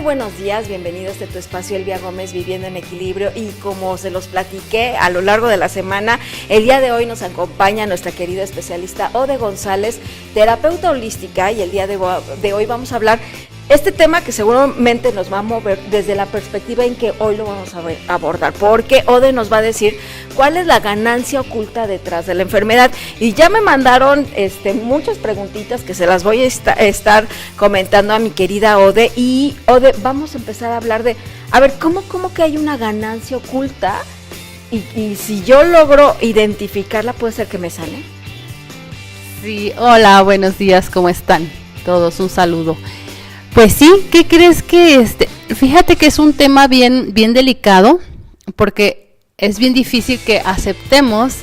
Muy buenos días, bienvenidos a tu espacio Elvia Gómez, Viviendo en Equilibrio. Y como se los platiqué a lo largo de la semana, el día de hoy nos acompaña nuestra querida especialista Ode González, terapeuta holística, y el día de hoy vamos a hablar este tema que seguramente nos va a mover desde la perspectiva en que hoy lo vamos a abordar, porque Ode nos va a decir cuál es la ganancia oculta detrás de la enfermedad. Y ya me mandaron muchas preguntitas que se las voy a estar comentando a mi querida Ode. Y Ode, vamos a empezar a hablar de, a ver, ¿cómo que hay una ganancia oculta? Y si yo logro identificarla, ¿puede ser que me sane? Sí, hola, buenos días, ¿cómo están? Todos, un saludo. Pues sí, ¿qué crees que fíjate que es un tema bien delicado, porque es bien difícil que aceptemos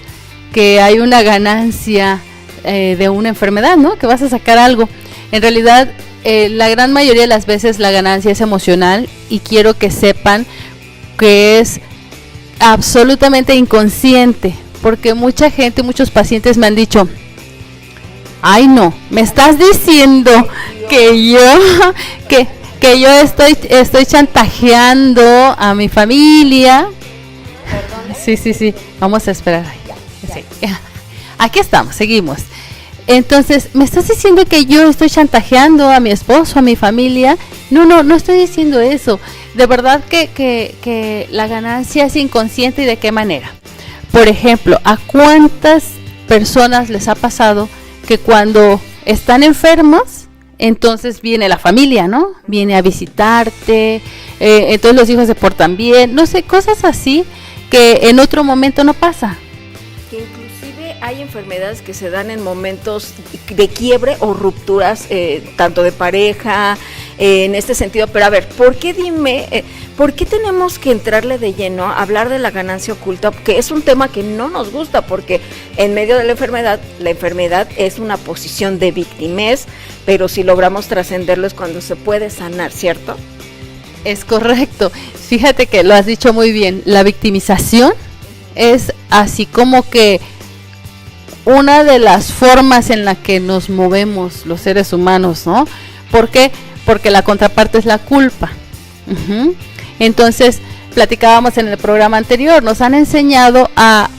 que hay una ganancia de una enfermedad, ¿no? Que vas a sacar algo. En realidad, la gran mayoría de las veces la ganancia es emocional, y quiero que sepan que es absolutamente inconsciente, porque mucha gente, muchos pacientes me han dicho: ay, no, me estás diciendo que yo estoy chantajeando a mi familia. Sí, vamos a esperar. Sí. Aquí estamos, seguimos. Entonces, ¿me estás diciendo que yo estoy chantajeando a mi esposo, a mi familia? No estoy diciendo eso. De verdad que la ganancia es inconsciente. ¿Y de qué manera? Por ejemplo, ¿a cuántas personas les ha pasado que cuando están enfermos, entonces viene la familia, ¿no? Viene a visitarte, entonces los hijos se portan bien, no sé, cosas así que en otro momento no pasa. Que inclusive hay enfermedades que se dan en momentos de quiebre o rupturas, tanto de pareja, en este sentido. Pero a ver, ¿por qué tenemos que entrarle de lleno a hablar de la ganancia oculta? Porque es un tema que no nos gusta, porque en medio de la enfermedad es una posición de victimez, pero si logramos trascenderlo es cuando se puede sanar, ¿cierto? Es correcto. Fíjate que lo has dicho muy bien. La victimización es así como que una de las formas en la que nos movemos los seres humanos, ¿no? ¿Por qué? Porque la contraparte es la culpa. Entonces, platicábamos en el programa anterior, nos han enseñado a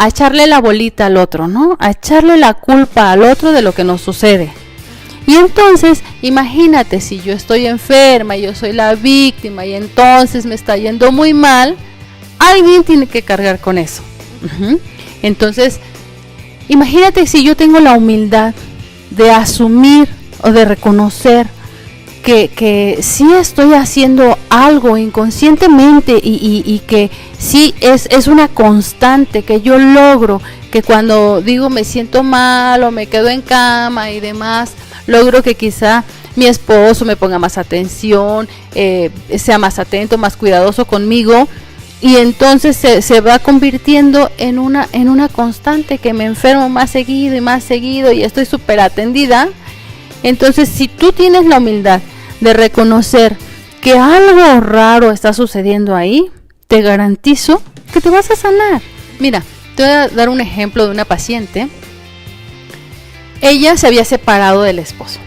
echarle la bolita al otro, ¿no? A echarle la culpa al otro de lo que nos sucede. Y entonces, imagínate, si yo estoy enferma y yo soy la víctima y entonces me está yendo muy mal, alguien tiene que cargar con eso. Entonces, imagínate si yo tengo la humildad de asumir o de reconocer que sí estoy haciendo algo inconscientemente y que sí es una constante, que yo logro, que cuando digo me siento mal o me quedo en cama y demás, logro que quizá mi esposo me ponga más atención, sea más atento, más cuidadoso conmigo, y entonces se va convirtiendo en una constante, que me enfermo más seguido y estoy súper atendida. Entonces, si tú tienes la humildad de reconocer que algo raro está sucediendo ahí, te garantizo que te vas a sanar. Mira, te voy a dar un ejemplo de una paciente. Ella se había separado del esposo,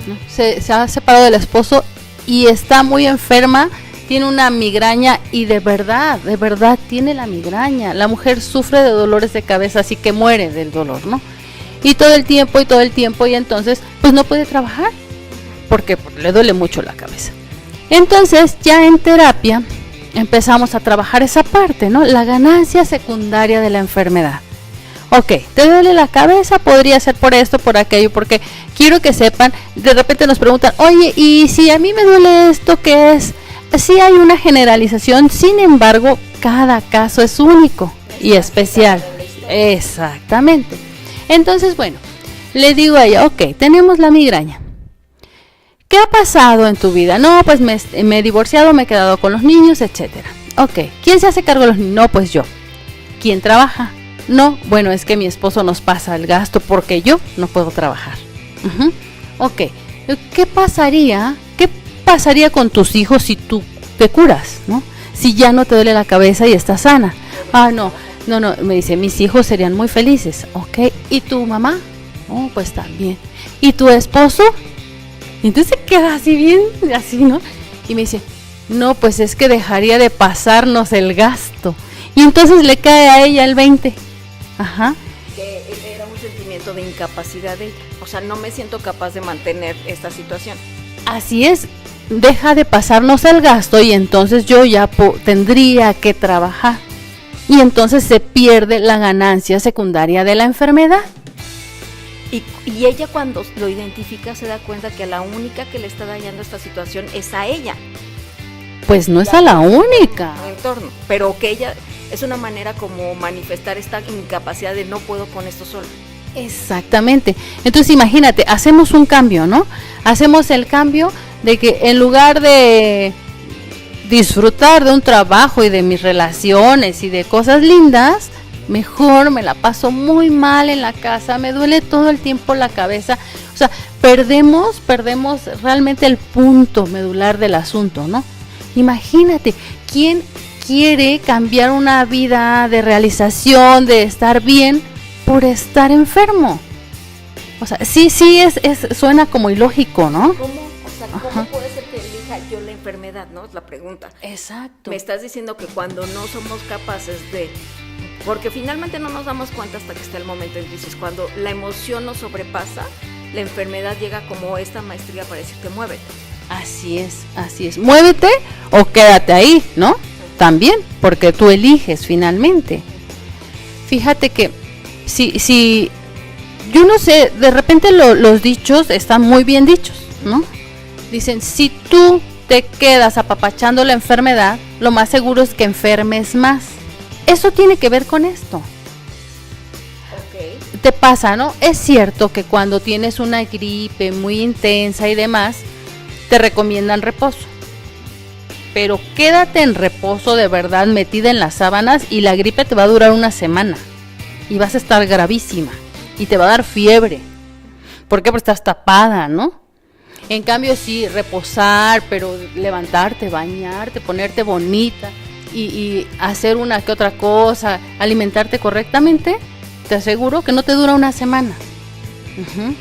¿no? Se ha separado del esposo y está muy enferma, tiene una migraña, y de verdad tiene la migraña. La mujer sufre de dolores de cabeza, así que muere del dolor, ¿no? Y todo el tiempo, y entonces pues no puede trabajar, porque le duele mucho la cabeza. Entonces, ya en terapia empezamos a trabajar esa parte, ¿no? La ganancia secundaria de la enfermedad. Ok, te duele la cabeza, podría ser por esto, por aquello, porque quiero que sepan, de repente nos preguntan: oye, ¿y si a mí me duele esto, qué es? Sí, hay una generalización, sin embargo, cada caso es único y especial. Exactamente. Entonces, bueno, le digo a ella: ok, tenemos la migraña. ¿Qué ha pasado en tu vida? No, pues me he divorciado, me he quedado con los niños, etcétera. Ok, ¿quién se hace cargo de los niños? No, pues yo. ¿Quién trabaja? No, bueno, es que mi esposo nos pasa el gasto porque yo no puedo trabajar. Ok, ¿qué pasaría con tus hijos si tú te curas, ¿no? Si ya no te duele la cabeza y estás sana. Ah, no, me dice: mis hijos serían muy felices. Ok, ¿y tu mamá? Oh, pues también. ¿Y tu esposo? Y entonces se queda así bien, así, ¿no? Y me dice, no, pues es que dejaría de pasarnos el gasto. Y entonces le cae a ella el 20. Ajá. Que era un sentimiento de incapacidad de ella. O sea, no me siento capaz de mantener esta situación. Así es, deja de pasarnos el gasto y entonces yo ya tendría que trabajar. Y entonces se pierde la ganancia secundaria de la enfermedad. Y ella cuando lo identifica se da cuenta que la única que le está dañando esta situación es a ella. Pues no es a la única. En entorno, pero que ella es una manera como manifestar esta incapacidad de no puedo con esto sola. Exactamente. Entonces imagínate, hacemos un cambio, ¿no? Hacemos el cambio de que en lugar de disfrutar de un trabajo y de mis relaciones y de cosas lindas, mejor me la paso muy mal en la casa, me duele todo el tiempo la cabeza. O sea, perdemos realmente el punto medular del asunto, ¿no? Imagínate, ¿quién quiere cambiar una vida de realización, de estar bien, por estar enfermo? O sea, sí, suena como ilógico, ¿no? ¿Cómo puede ser que elija yo la enfermedad, no? Es la pregunta. Exacto. Me estás diciendo que cuando no somos capaces de... Porque finalmente no nos damos cuenta hasta que está el momento en crisis. Cuando la emoción nos sobrepasa, la enfermedad llega como esta maestría para decirte muévete. Así es. Muévete o quédate ahí, ¿no? También, porque tú eliges finalmente. Fíjate que si yo no sé, de repente los dichos están muy bien dichos, ¿no? Dicen, si tú te quedas apapachando la enfermedad, lo más seguro es que enfermes más. Eso tiene que ver con esto. Okay. Te pasa, ¿no? Es cierto que cuando tienes una gripe muy intensa y demás, te recomiendan reposo. Pero quédate en reposo de verdad, metida en las sábanas, y la gripe te va a durar una semana. Y vas a estar gravísima. Y te va a dar fiebre. ¿Por qué? Porque estás tapada, ¿no? En cambio, sí, reposar, pero levantarte, bañarte, ponerte bonita y hacer una que otra cosa, alimentarte correctamente, te aseguro que no te dura una semana. Uh-huh.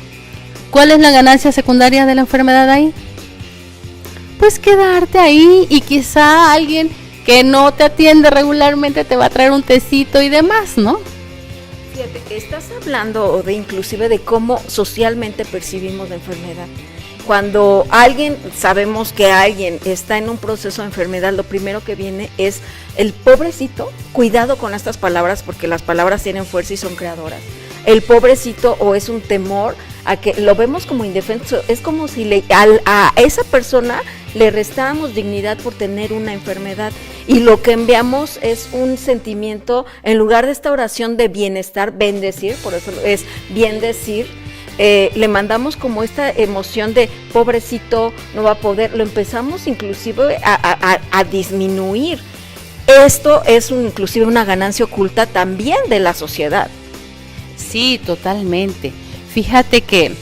¿Cuál es la ganancia secundaria de la enfermedad ahí? Pues quedarte ahí, y quizá alguien que no te atiende regularmente te va a traer un tecito y demás, ¿no? Fíjate, estás hablando inclusive de cómo socialmente percibimos la enfermedad. Cuando sabemos que alguien está en un proceso de enfermedad, lo primero que viene es el pobrecito. Cuidado con estas palabras, porque las palabras tienen fuerza y son creadoras. El pobrecito, o es un temor a que lo vemos como indefenso. Es como si a esa persona le restáramos dignidad por tener una enfermedad, y lo que enviamos es un sentimiento, en lugar de esta oración de bienestar, bendecir, por eso es bien decir, le mandamos como esta emoción de pobrecito, no va a poder, lo empezamos inclusive a disminuir. Esto es inclusive una ganancia oculta también de la sociedad. Sí, totalmente. Fíjate que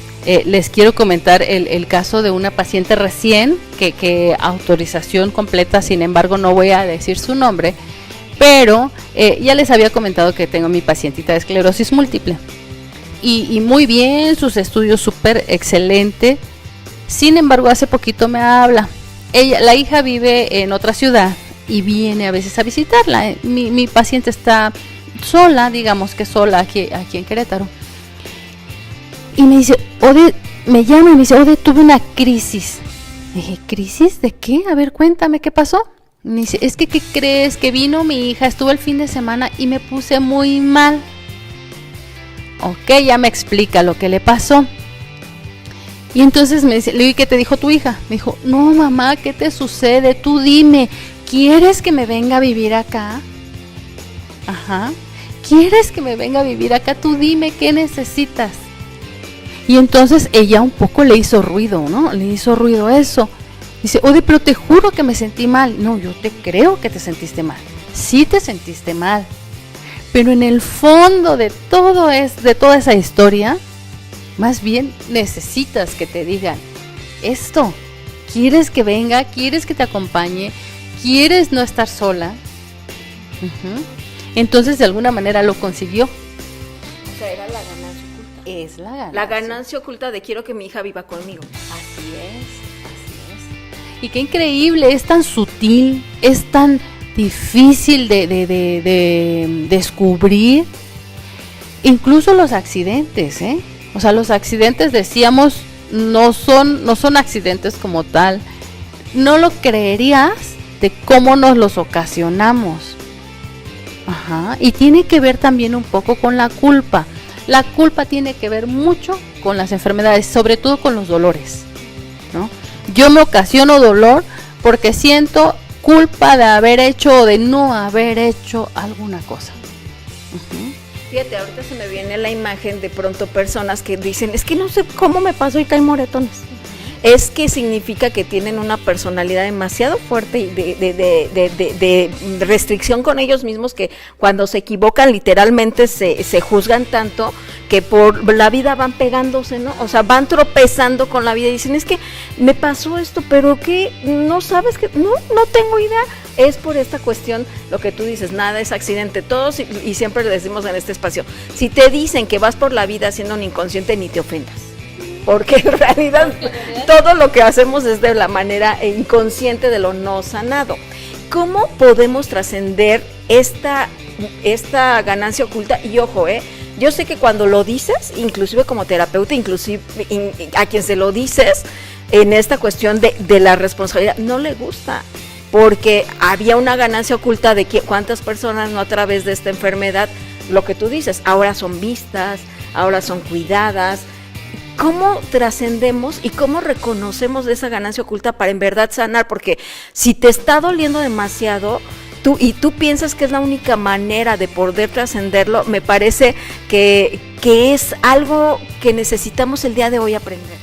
les quiero comentar el caso de una paciente recién, que autorización completa, sin embargo no voy a decir su nombre, pero ya les había comentado que tengo mi pacientita de esclerosis múltiple. Y muy bien, sus estudios súper excelente. Sin embargo, hace poquito me habla. La hija vive en otra ciudad y viene a veces a visitarla. Mi paciente está sola, digamos que sola aquí en Querétaro. Y me dice, Ode, me llama y me dice, Ode, tuve una crisis. Dije, ¿crisis de qué? A ver, cuéntame, ¿qué pasó? Me dice, es que, ¿qué crees? Que vino mi hija, estuvo el fin de semana y me puse muy mal. Ok, ya me explica lo que le pasó. Y entonces me dice, le digo, ¿qué te dijo tu hija? Me dijo, no mamá, ¿qué te sucede? Tú dime, ¿quieres que me venga a vivir acá? Ajá, ¿quieres que me venga a vivir acá? Tú dime, ¿qué necesitas? Y entonces ella un poco le hizo ruido, ¿no? Le hizo ruido eso. Dice, Ode, pero te juro que me sentí mal. No, yo te creo que te sentiste mal. Sí te sentiste mal. Pero en el fondo de toda esa historia, más bien necesitas que te digan esto. ¿Quieres que venga? ¿Quieres que te acompañe? ¿Quieres no estar sola? Uh-huh. Entonces de alguna manera lo consiguió. O sea, era la ganancia oculta. Es la ganancia. La ganancia oculta de quiero que mi hija viva conmigo. Así es. Y qué increíble, es tan sutil, es tan difícil de descubrir. Incluso los accidentes, o sea, los accidentes, decíamos, no son accidentes como tal. No lo creerías de cómo nos los ocasionamos. Ajá. Y tiene que ver también un poco con la culpa. La culpa tiene que ver mucho con las enfermedades, sobre todo con los dolores, ¿no? Yo me ocasiono dolor porque siento culpa de haber hecho o de no haber hecho alguna cosa. Uh-huh. Fíjate, ahorita se me viene la imagen de pronto personas que dicen, es que no sé cómo me pasó y caen moretones. Es que significa que tienen una personalidad demasiado fuerte y de restricción con ellos mismos, que cuando se equivocan literalmente se juzgan tanto que por la vida van pegándose, ¿no? O sea, van tropezando con la vida y dicen, es que me pasó esto, pero ¿qué? ¿No sabes que? No tengo idea. Es por esta cuestión, lo que tú dices, nada es accidente, todos, y siempre le decimos en este espacio, si te dicen que vas por la vida siendo un inconsciente, ni te ofendas. Porque en realidad todo lo que hacemos es de la manera inconsciente de lo no sanado. ¿Cómo podemos trascender esta ganancia oculta? Y ojo, yo sé que cuando lo dices, inclusive como terapeuta, inclusive a quien se lo dices, en esta cuestión de la responsabilidad, no le gusta. Porque había una ganancia oculta de cuántas personas, no a través de esta enfermedad, lo que tú dices, ahora son vistas, ahora son cuidadas. ¿Cómo trascendemos y cómo reconocemos de esa ganancia oculta para en verdad sanar? Porque si te está doliendo demasiado tú piensas que es la única manera de poder trascenderlo, me parece que es algo que necesitamos el día de hoy aprender.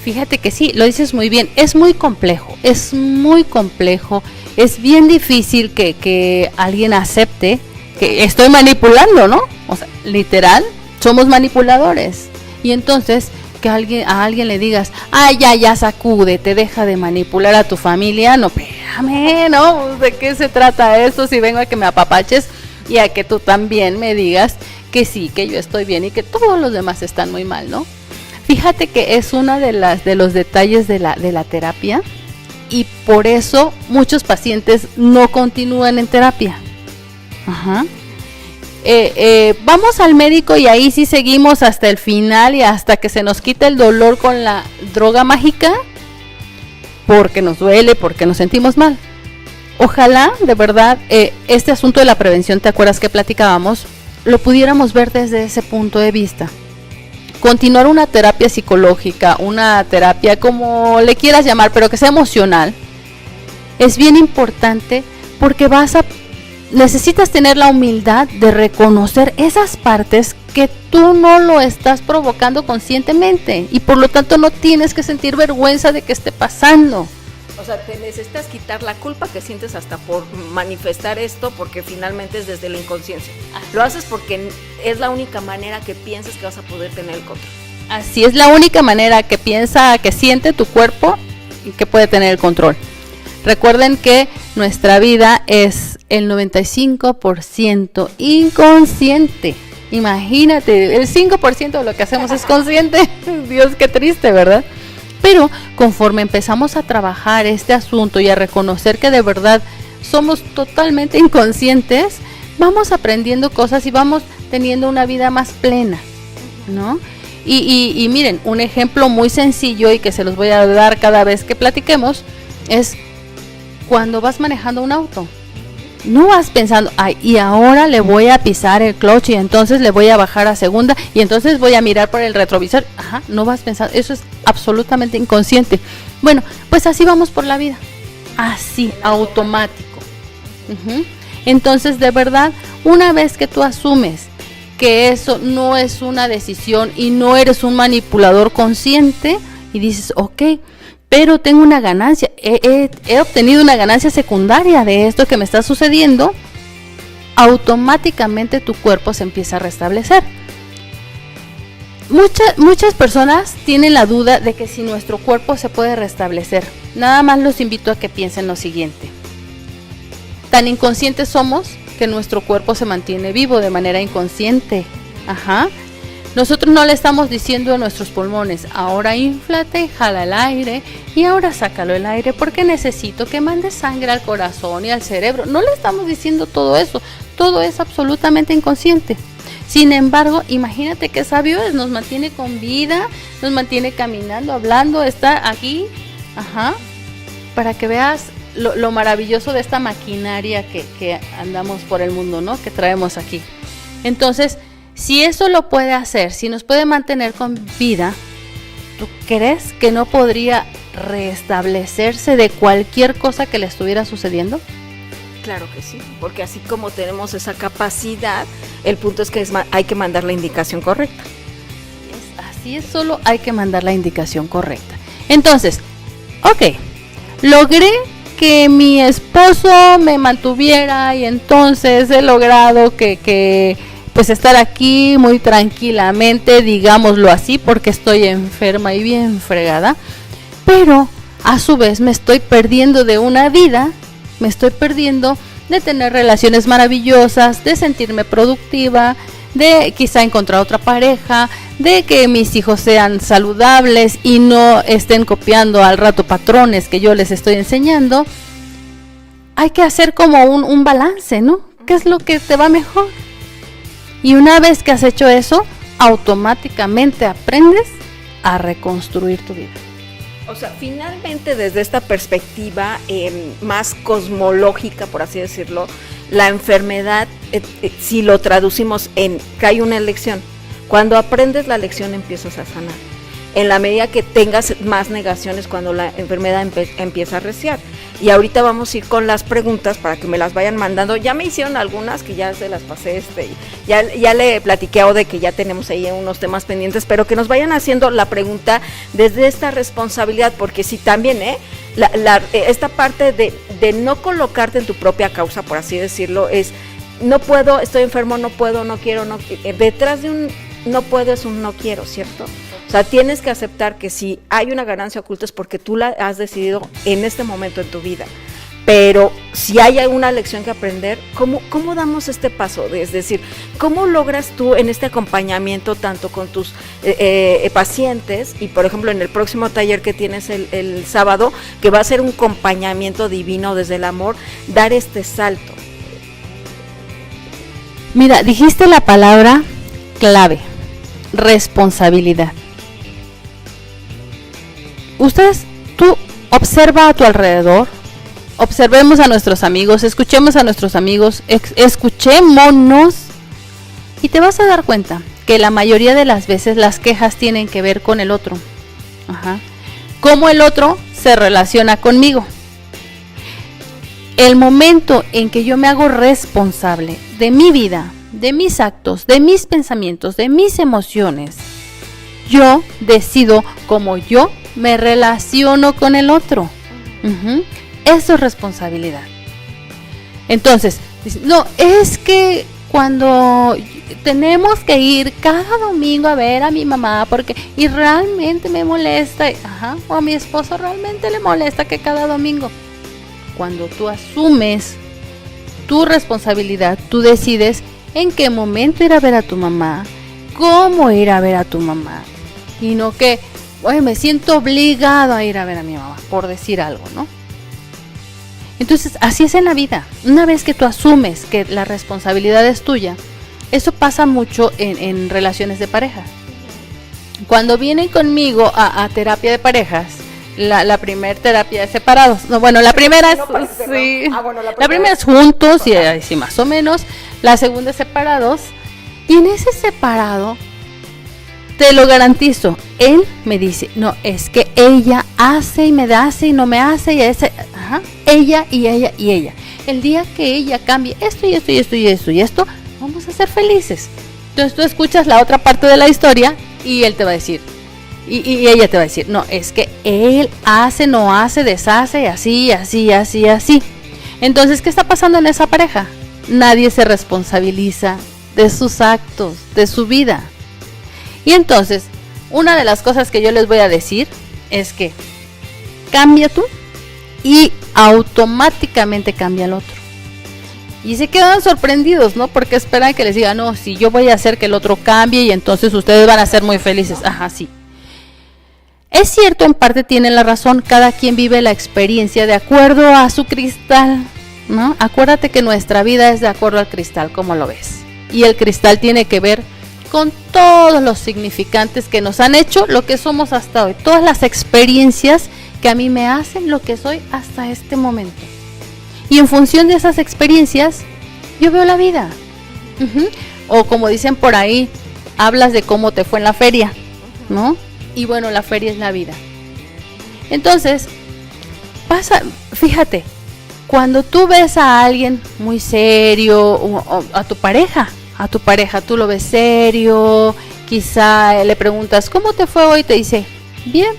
Fíjate que sí, lo dices muy bien, es muy complejo, es bien difícil que alguien acepte que estoy manipulando, ¿no? O sea, literal, somos manipuladores. Y entonces que a alguien le digas, ya sacúdete, deja de manipular a tu familia, no, espérame, ¿no? ¿De qué se trata esto? Si vengo a que me apapaches y a que tú también me digas que sí, que yo estoy bien y que todos los demás están muy mal, ¿no? Fíjate que es una de los detalles de la terapia, y por eso muchos pacientes no continúan en terapia. Ajá. Vamos al médico y ahí sí seguimos hasta el final y hasta que se nos quite el dolor con la droga mágica, porque nos duele, porque nos sentimos mal. Ojalá, de verdad, este asunto de la prevención, ¿te acuerdas que platicábamos? Lo pudiéramos ver desde ese punto de vista. Continuar una terapia psicológica, una terapia como le quieras llamar, pero que sea emocional, es bien importante porque necesitas tener la humildad de reconocer esas partes que tú no lo estás provocando conscientemente y por lo tanto no tienes que sentir vergüenza de que esté pasando. O sea, te necesitas quitar la culpa que sientes hasta por manifestar esto, porque finalmente es desde la inconsciencia. Lo haces porque es la única manera que piensas que vas a poder tener el control. Así es, la única manera que siente tu cuerpo y que puede tener el control. Recuerden que nuestra vida es el 95% inconsciente. Imagínate, el 5% de lo que hacemos es consciente. Dios, qué triste, ¿verdad? Pero conforme empezamos a trabajar este asunto y a reconocer que de verdad somos totalmente inconscientes, vamos aprendiendo cosas y vamos teniendo una vida más plena, ¿no? Y miren, un ejemplo muy sencillo y que se los voy a dar cada vez que platiquemos es cuando vas manejando un auto. No vas pensando, y ahora le voy a pisar el clutch y entonces le voy a bajar a segunda y entonces voy a mirar por el retrovisor. No vas pensando, eso es absolutamente inconsciente. Bueno, pues así vamos por la vida, así, automático. Entonces, de verdad, una vez que tú asumes que eso no es una decisión y no eres un manipulador consciente y dices, ok, pero tengo una ganancia, he obtenido una ganancia secundaria de esto que me está sucediendo, automáticamente tu cuerpo se empieza a restablecer. Muchas personas tienen la duda de que si nuestro cuerpo se puede restablecer. Nada más los invito a que piensen lo siguiente. Tan inconscientes somos que nuestro cuerpo se mantiene vivo de manera inconsciente. Nosotros no le estamos diciendo a nuestros pulmones, ahora inflate, jala el aire y ahora sácalo el aire porque necesito que mande sangre al corazón y al cerebro. No le estamos diciendo todo eso, todo es absolutamente inconsciente. Sin embargo, imagínate qué sabio es, nos mantiene con vida, nos mantiene caminando, hablando, está aquí, para que veas lo maravilloso de esta maquinaria que andamos por el mundo, ¿no? Que traemos aquí. Entonces, si eso lo puede hacer, si nos puede mantener con vida, ¿tú crees que no podría restablecerse de cualquier cosa que le estuviera sucediendo? Claro que sí, porque así como tenemos esa capacidad, el punto es que hay que mandar la indicación correcta. Así es, solo hay que mandar la indicación correcta. Entonces, ok, logré que mi esposo me mantuviera y entonces he logrado que pues estar aquí muy tranquilamente, digámoslo así, porque estoy enferma y bien fregada, pero a su vez me estoy perdiendo de una vida, me estoy perdiendo de tener relaciones maravillosas, de sentirme productiva, de quizá encontrar otra pareja, de que mis hijos sean saludables y no estén copiando al rato patrones que yo les estoy enseñando. Hay que hacer como un balance, ¿no? ¿Qué es lo que te va mejor? Y una vez que has hecho eso, automáticamente aprendes a reconstruir tu vida. O sea, finalmente desde esta perspectiva más cosmológica, por así decirlo, la enfermedad, si lo traducimos en que hay una elección, cuando aprendes la lección empiezas a sanar. En la medida que tengas más negaciones, cuando la enfermedad empieza a arreciar. Y ahorita vamos a ir con las preguntas para que me las vayan mandando. Ya me hicieron algunas que ya se las pasé, ya le platiqué a Ode que ya tenemos ahí unos temas pendientes, pero que nos vayan haciendo la pregunta desde esta responsabilidad, porque sí también, esta parte de no colocarte en tu propia causa, por así decirlo, es no puedo, estoy enfermo, no puedo, no quiero, no, detrás de un no puedo es un no quiero, ¿cierto? O sea, tienes que aceptar que si hay una ganancia oculta es porque tú la has decidido en este momento en tu vida. Pero si hay alguna lección que aprender, ¿cómo damos este paso? Es decir, ¿cómo logras tú en este acompañamiento tanto con tus pacientes y, por ejemplo, en el próximo taller que tienes el sábado, que va a ser un acompañamiento divino desde el amor, dar este salto? Mira, dijiste la palabra clave, responsabilidad. Tú observa a tu alrededor, observemos a nuestros amigos, escuchemos a nuestros amigos, escuchémonos y te vas a dar cuenta que la mayoría de las veces las quejas tienen que ver con el otro. Cómo el otro se relaciona conmigo. El momento en que yo me hago responsable de mi vida, de mis actos, de mis pensamientos, de mis emociones, yo decido cómo yo me relaciono con el otro. Eso es responsabilidad. Entonces, no, es que cuando tenemos que ir cada domingo a ver a mi mamá y realmente me molesta, o a mi esposo realmente le molesta que cada domingo. Cuando tú asumes tu responsabilidad, tú decides en qué momento ir a ver a tu mamá, cómo ir a ver a tu mamá, y no que, oye, me siento obligado a ir a ver a mi mamá, por decir algo, ¿no? Entonces, así es en la vida. Una vez que tú asumes que la responsabilidad es tuya, eso pasa mucho en relaciones de pareja. Cuando vienen conmigo a terapia de parejas, la primera terapia es separados. No, bueno, la primera es sí. La primera es juntos y así más o menos. La segunda es separados. Y en ese separado, te lo garantizo, él me dice, no, es que ella hace y me hace y no me hace y ella y ella y ella. El día que ella cambie esto y esto y esto y esto y esto, vamos a ser felices. Entonces tú escuchas la otra parte de la historia y él te va a decir, y ella te va a decir, no, es que él hace, no hace, deshace, así, así, así, así. Entonces, ¿qué está pasando en esa pareja? Nadie se responsabiliza de sus actos, de su vida. Y entonces, una de las cosas que yo les voy a decir es que cambia tú y automáticamente cambia el otro. Y se quedan sorprendidos, ¿no? Porque esperan que les diga, no, si yo voy a hacer que el otro cambie y entonces ustedes van a ser muy felices. Ajá, sí. Es cierto, en parte tienen la razón, cada quien vive la experiencia de acuerdo a su cristal, ¿no? Acuérdate que nuestra vida es de acuerdo al cristal, ¿cómo lo ves? Y el cristal tiene que ver con todos los significantes que nos han hecho lo que somos hasta hoy, todas las experiencias que a mí me hacen lo que soy hasta este momento. Y en función de esas experiencias, yo veo la vida. O como dicen por ahí, hablas de cómo te fue en la feria, ¿no? Y bueno, la feria es la vida. Entonces, fíjate, cuando tú ves a alguien muy serio, o a tu pareja, tú lo ves serio, quizá le preguntas, ¿cómo te fue hoy? Te dice, bien.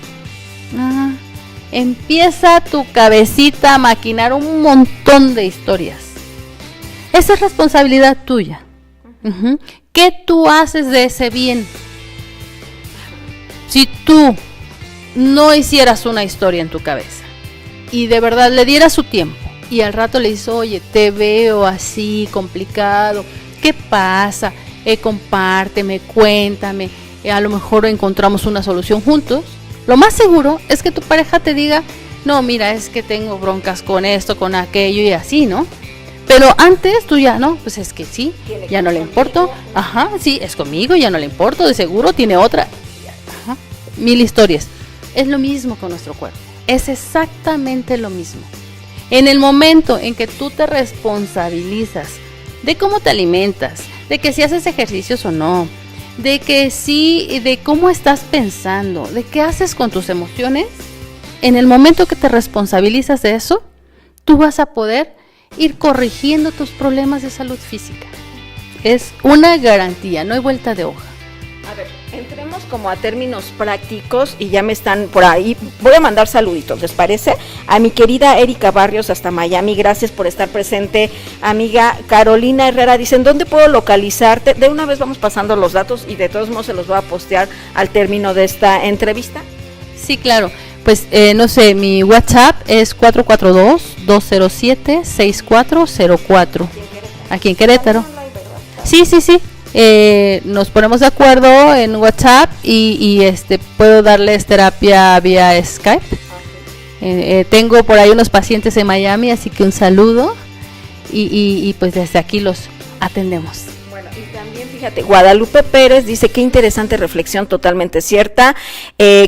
Empieza tu cabecita a maquinar un montón de historias. Esa es responsabilidad tuya. ¿Qué tú haces de ese bien? Si tú no hicieras una historia en tu cabeza y de verdad le dieras su tiempo y al rato le dices, oye, te veo así complicado, ¿qué pasa? Compárteme, cuéntame, a lo mejor encontramos una solución juntos. Lo más seguro es que tu pareja te diga, no, mira, es que tengo broncas con esto, con aquello y así, ¿no? Pero antes tú ya, no, pues es que sí, ya no le importo, ajá, sí, es conmigo, ya no le importo, de seguro tiene otra, ajá, 1000 historias. Es lo mismo con nuestro cuerpo, es exactamente lo mismo. En el momento en que tú te responsabilizas de cómo te alimentas, de que si haces ejercicios o no, de que sí, de cómo estás pensando, de qué haces con tus emociones, en el momento que te responsabilizas de eso, tú vas a poder ir corrigiendo tus problemas de salud física. Es una garantía, no hay vuelta de hoja. A ver, entremos como a términos prácticos y ya me están por ahí. Voy a mandar saluditos, ¿les parece? A mi querida Erika Barrios hasta Miami, gracias por estar presente. Amiga Carolina Herrera, dicen, ¿dónde puedo localizarte? De una vez vamos pasando los datos y de todos modos se los voy a postear al término de esta entrevista. Sí, claro. Pues no sé, mi WhatsApp es 442-207-6404. Aquí en Querétaro. Sí. Nos ponemos de acuerdo en WhatsApp y puedo darles terapia vía Skype. Tengo por ahí unos pacientes en Miami, así que un saludo y pues desde aquí los atendemos. Bueno, y también fíjate, Guadalupe Pérez dice, qué interesante reflexión, totalmente cierta.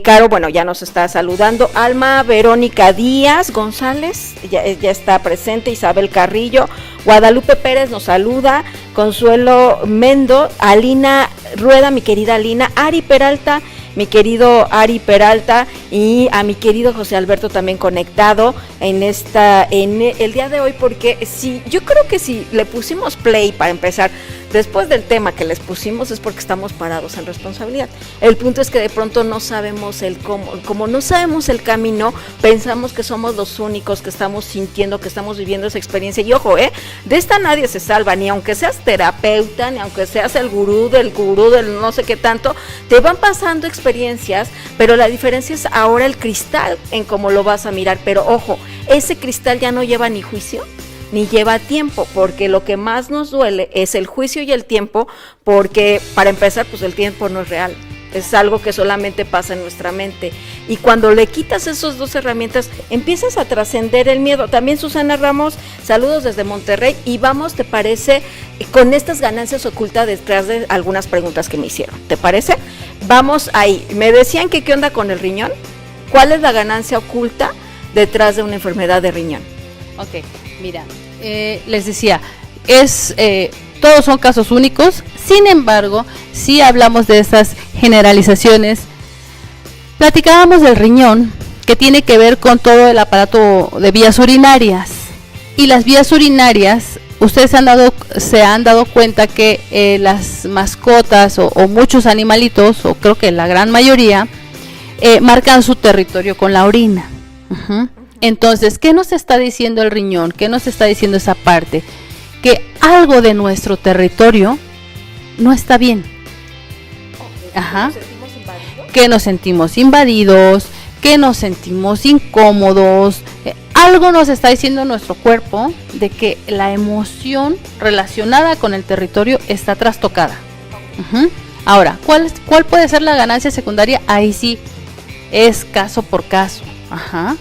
Caro, bueno, ya nos está saludando. Alma Verónica Díaz González, ya está presente. Isabel Carrillo, Guadalupe Pérez nos saluda. Consuelo Mendo, Alina Rueda, mi querida Alina, Ari Peralta, mi querido Ari Peralta, y a mi querido José Alberto también conectado en el día de hoy, porque yo creo que si le pusimos play para empezar, después del tema que les pusimos, es porque estamos parados en responsabilidad. El punto es que de pronto no sabemos el cómo, como no sabemos el camino, pensamos que somos los únicos que estamos sintiendo, que estamos viviendo esa experiencia, y ojo, de esta nadie se salva, ni aunque seas terapeuta, ni aunque seas el gurú del no sé qué tanto, te van pasando experiencias, pero la diferencia es ahora el cristal en cómo lo vas a mirar. Pero ojo, ese cristal ya no lleva ni juicio ni lleva tiempo, porque lo que más nos duele es el juicio y el tiempo, porque para empezar, pues el tiempo no es real, es algo que solamente pasa en nuestra mente, y cuando le quitas esas dos herramientas, empiezas a trascender el miedo. También Susana Ramos, saludos desde Monterrey, y vamos, ¿te parece? Con estas ganancias ocultas detrás de algunas preguntas que me hicieron, ¿te parece? Vamos ahí, me decían que qué onda con el riñón, ¿cuál es la ganancia oculta detrás de una enfermedad de riñón? Ok, mira, les decía, todos son casos únicos, sin embargo, si hablamos de esas generalizaciones, platicábamos del riñón, que tiene que ver con todo el aparato de vías urinarias, y las vías urinarias, ustedes se han dado cuenta que las mascotas o muchos animalitos, o creo que la gran mayoría, marcan su territorio con la orina. Entonces, ¿qué nos está diciendo el riñón? ¿Qué nos está diciendo esa parte? Que algo de nuestro territorio no está bien. Que nos sentimos invadidos, que nos sentimos incómodos, algo nos está diciendo nuestro cuerpo de que la emoción relacionada con el territorio está trastocada. Uh-huh. Ahora, ¿cuál puede ser la ganancia secundaria? Ahí sí, es caso por caso. Ajá.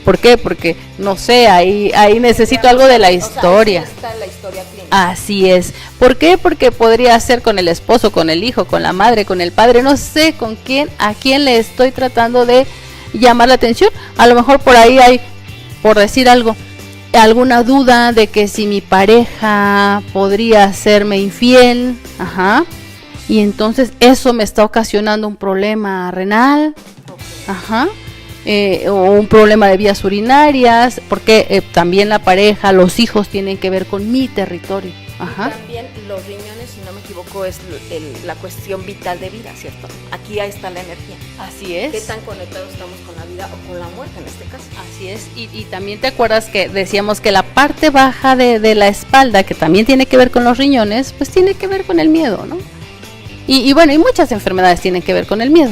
¿Por qué? Porque, no sé, ahí necesito algo de la historia. O sea, está la historia clínica. Así es. ¿Por qué? Porque podría ser con el esposo, con el hijo, con la madre, con el padre, no sé con quién, a quién le estoy tratando de llamar la atención. A lo mejor por ahí hay, por decir algo, alguna duda de que si mi pareja podría hacerme infiel, ajá, y entonces eso me está ocasionando un problema renal, ajá, o un problema de vías urinarias, porque también la pareja, los hijos tienen que ver con mi territorio. Ajá. Y también los riñones, si no me equivoco, es la cuestión vital de vida, ¿cierto? Aquí ahí está la energía. Así es. ¿Qué tan conectados estamos con la vida o con la muerte en este caso? Así es. Y también te acuerdas que decíamos que la parte baja de la espalda, que también tiene que ver con los riñones, pues tiene que ver con el miedo, ¿no? Y bueno, y muchas enfermedades tienen que ver con el miedo.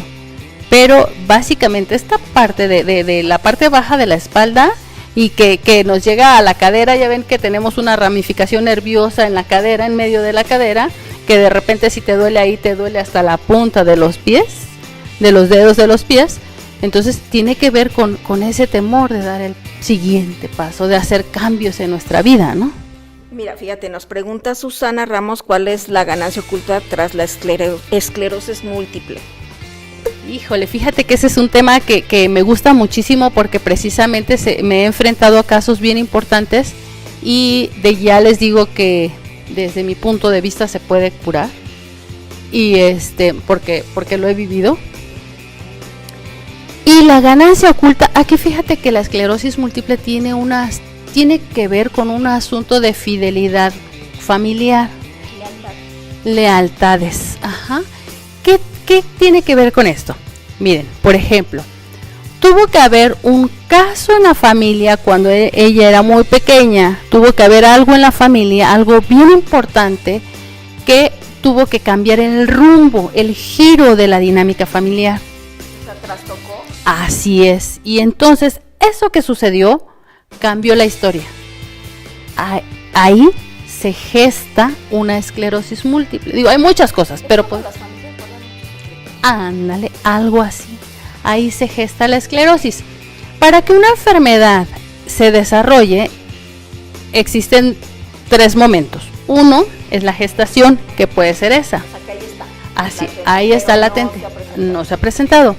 Pero básicamente esta parte de la parte baja de la espalda y que nos llega a la cadera, ya ven que tenemos una ramificación nerviosa en la cadera, en medio de la cadera, que de repente si te duele ahí, te duele hasta la punta de los pies, de los dedos de los pies. Entonces tiene que ver con ese temor de dar el siguiente paso, de hacer cambios en nuestra vida, ¿no? Mira, fíjate, nos pregunta Susana Ramos cuál es la ganancia oculta tras la esclerosis múltiple. Híjole, fíjate que ese es un tema que me gusta muchísimo porque precisamente me he enfrentado a casos bien importantes y ya les digo que desde mi punto de vista se puede curar y porque lo he vivido. Y la ganancia oculta, aquí fíjate que la esclerosis múltiple tiene que ver con un asunto de fidelidad familiar. Lealtades. Ajá. ¿Qué tiene que ver con esto? Miren, por ejemplo, tuvo que haber un caso en la familia cuando ella era muy pequeña, tuvo que haber algo en la familia, algo bien importante que tuvo que cambiar el rumbo, el giro de la dinámica familiar. ¿Se trastocó? Así es, y entonces eso que sucedió cambió la historia. Ahí se gesta una esclerosis múltiple. Digo, hay muchas cosas, pero pues ándale, algo así. Ahí se gesta la esclerosis. Para que una enfermedad se desarrolle, existen 3 momentos. Uno es la gestación, que puede ser esa. O sea, que ahí está. Así, ahí está latente. No se ha presentado.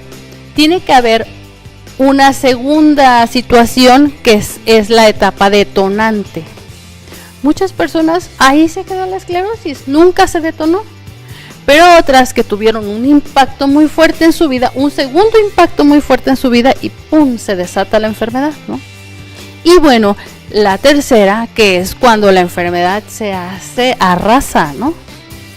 Tiene que haber una segunda situación que es la etapa detonante. Muchas personas, ahí se quedó la esclerosis, nunca se detonó. Pero otras que tuvieron un impacto muy fuerte en su vida, un segundo impacto muy fuerte en su vida y ¡pum!, se desata la enfermedad, ¿no? Y bueno, la tercera, que es cuando la enfermedad se hace arrasa, ¿no?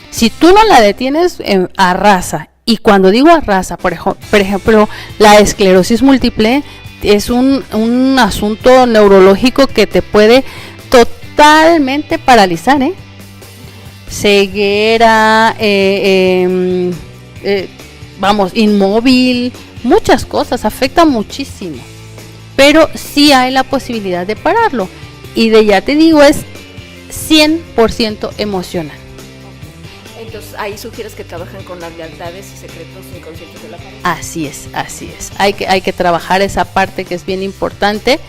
Si tú no la detienes, arrasa. Y cuando digo arrasa, por ejemplo, la esclerosis múltiple es un asunto neurológico que te puede totalmente paralizar, ¿eh? Ceguera, inmóvil, muchas cosas, afecta muchísimo, pero sí hay la posibilidad de pararlo y ya te digo, es 100% emocional. Entonces ahí sugieres que trabajen con las lealtades y secretos inconscientes de la familia. Así es, hay que trabajar esa parte que es bien importante.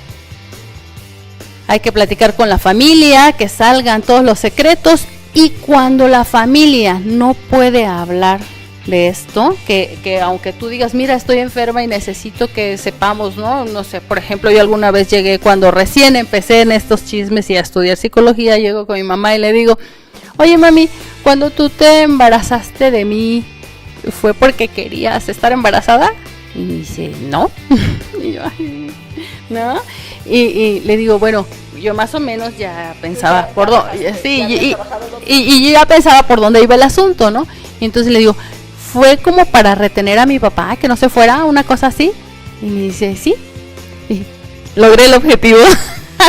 Hay que platicar con la familia, que salgan todos los secretos. Y cuando la familia no puede hablar de esto, que aunque tú digas, mira, estoy enferma y necesito que sepamos, no sé, por ejemplo, yo alguna vez llegué, cuando recién empecé en estos chismes y a estudiar psicología, llego con mi mamá y le digo, oye mami, cuando tú te embarazaste de mí, ¿fue porque querías estar embarazada? Y me dice, no. Y yo, ay, ¿no? Y le digo, bueno, yo más o menos ya pensaba por dónde, sí, y ya pensaba por dónde iba el asunto, ¿no? Y entonces le digo, ¿fue como para retener a mi papá, que no se fuera, una cosa así? Y me dice, sí, y logré el objetivo.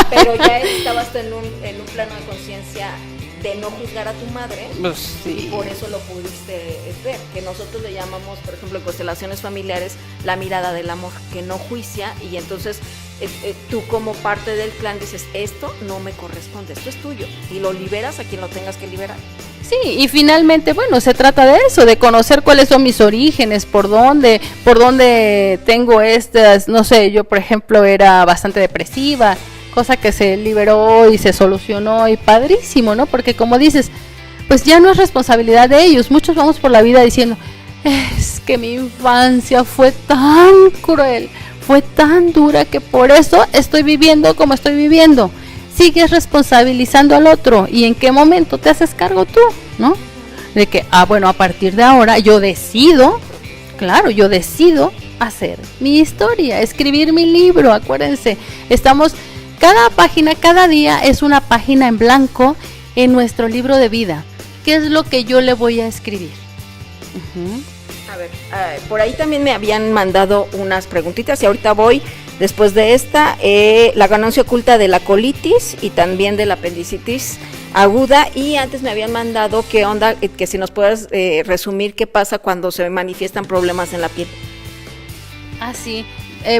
Pero ya estabas en un plano de conciencia de no juzgar a tu madre, Pues sí. y por eso lo pudiste ver, que nosotros le llamamos, por ejemplo, en constelaciones familiares, la mirada del amor, que no juicia, y entonces tú como parte del clan dices, esto no me corresponde, esto es tuyo, y lo liberas a quien lo tengas que liberar. Sí, y finalmente, bueno, se trata de eso, de conocer cuáles son mis orígenes, por dónde tengo estas, no sé, yo por ejemplo era bastante depresiva, cosa que se liberó y se solucionó y padrísimo, ¿no? Porque como dices, pues ya no es responsabilidad de ellos. Muchos vamos por la vida diciendo, es que mi infancia fue tan cruel, fue tan dura que por eso estoy viviendo como estoy viviendo. Sigues responsabilizando al otro y en qué momento te haces cargo tú, ¿no? De que, bueno, a partir de ahora yo decido hacer mi historia, escribir mi libro. Acuérdense, cada página, cada día es una página en blanco en nuestro libro de vida. ¿Qué es lo que yo le voy a escribir? A ver, por ahí también me habían mandado unas preguntitas y ahorita voy, después de esta, la ganancia oculta de la colitis y también de la apendicitis aguda, y antes me habían mandado qué onda, que si nos puedes resumir qué pasa cuando se manifiestan problemas en la piel. Sí.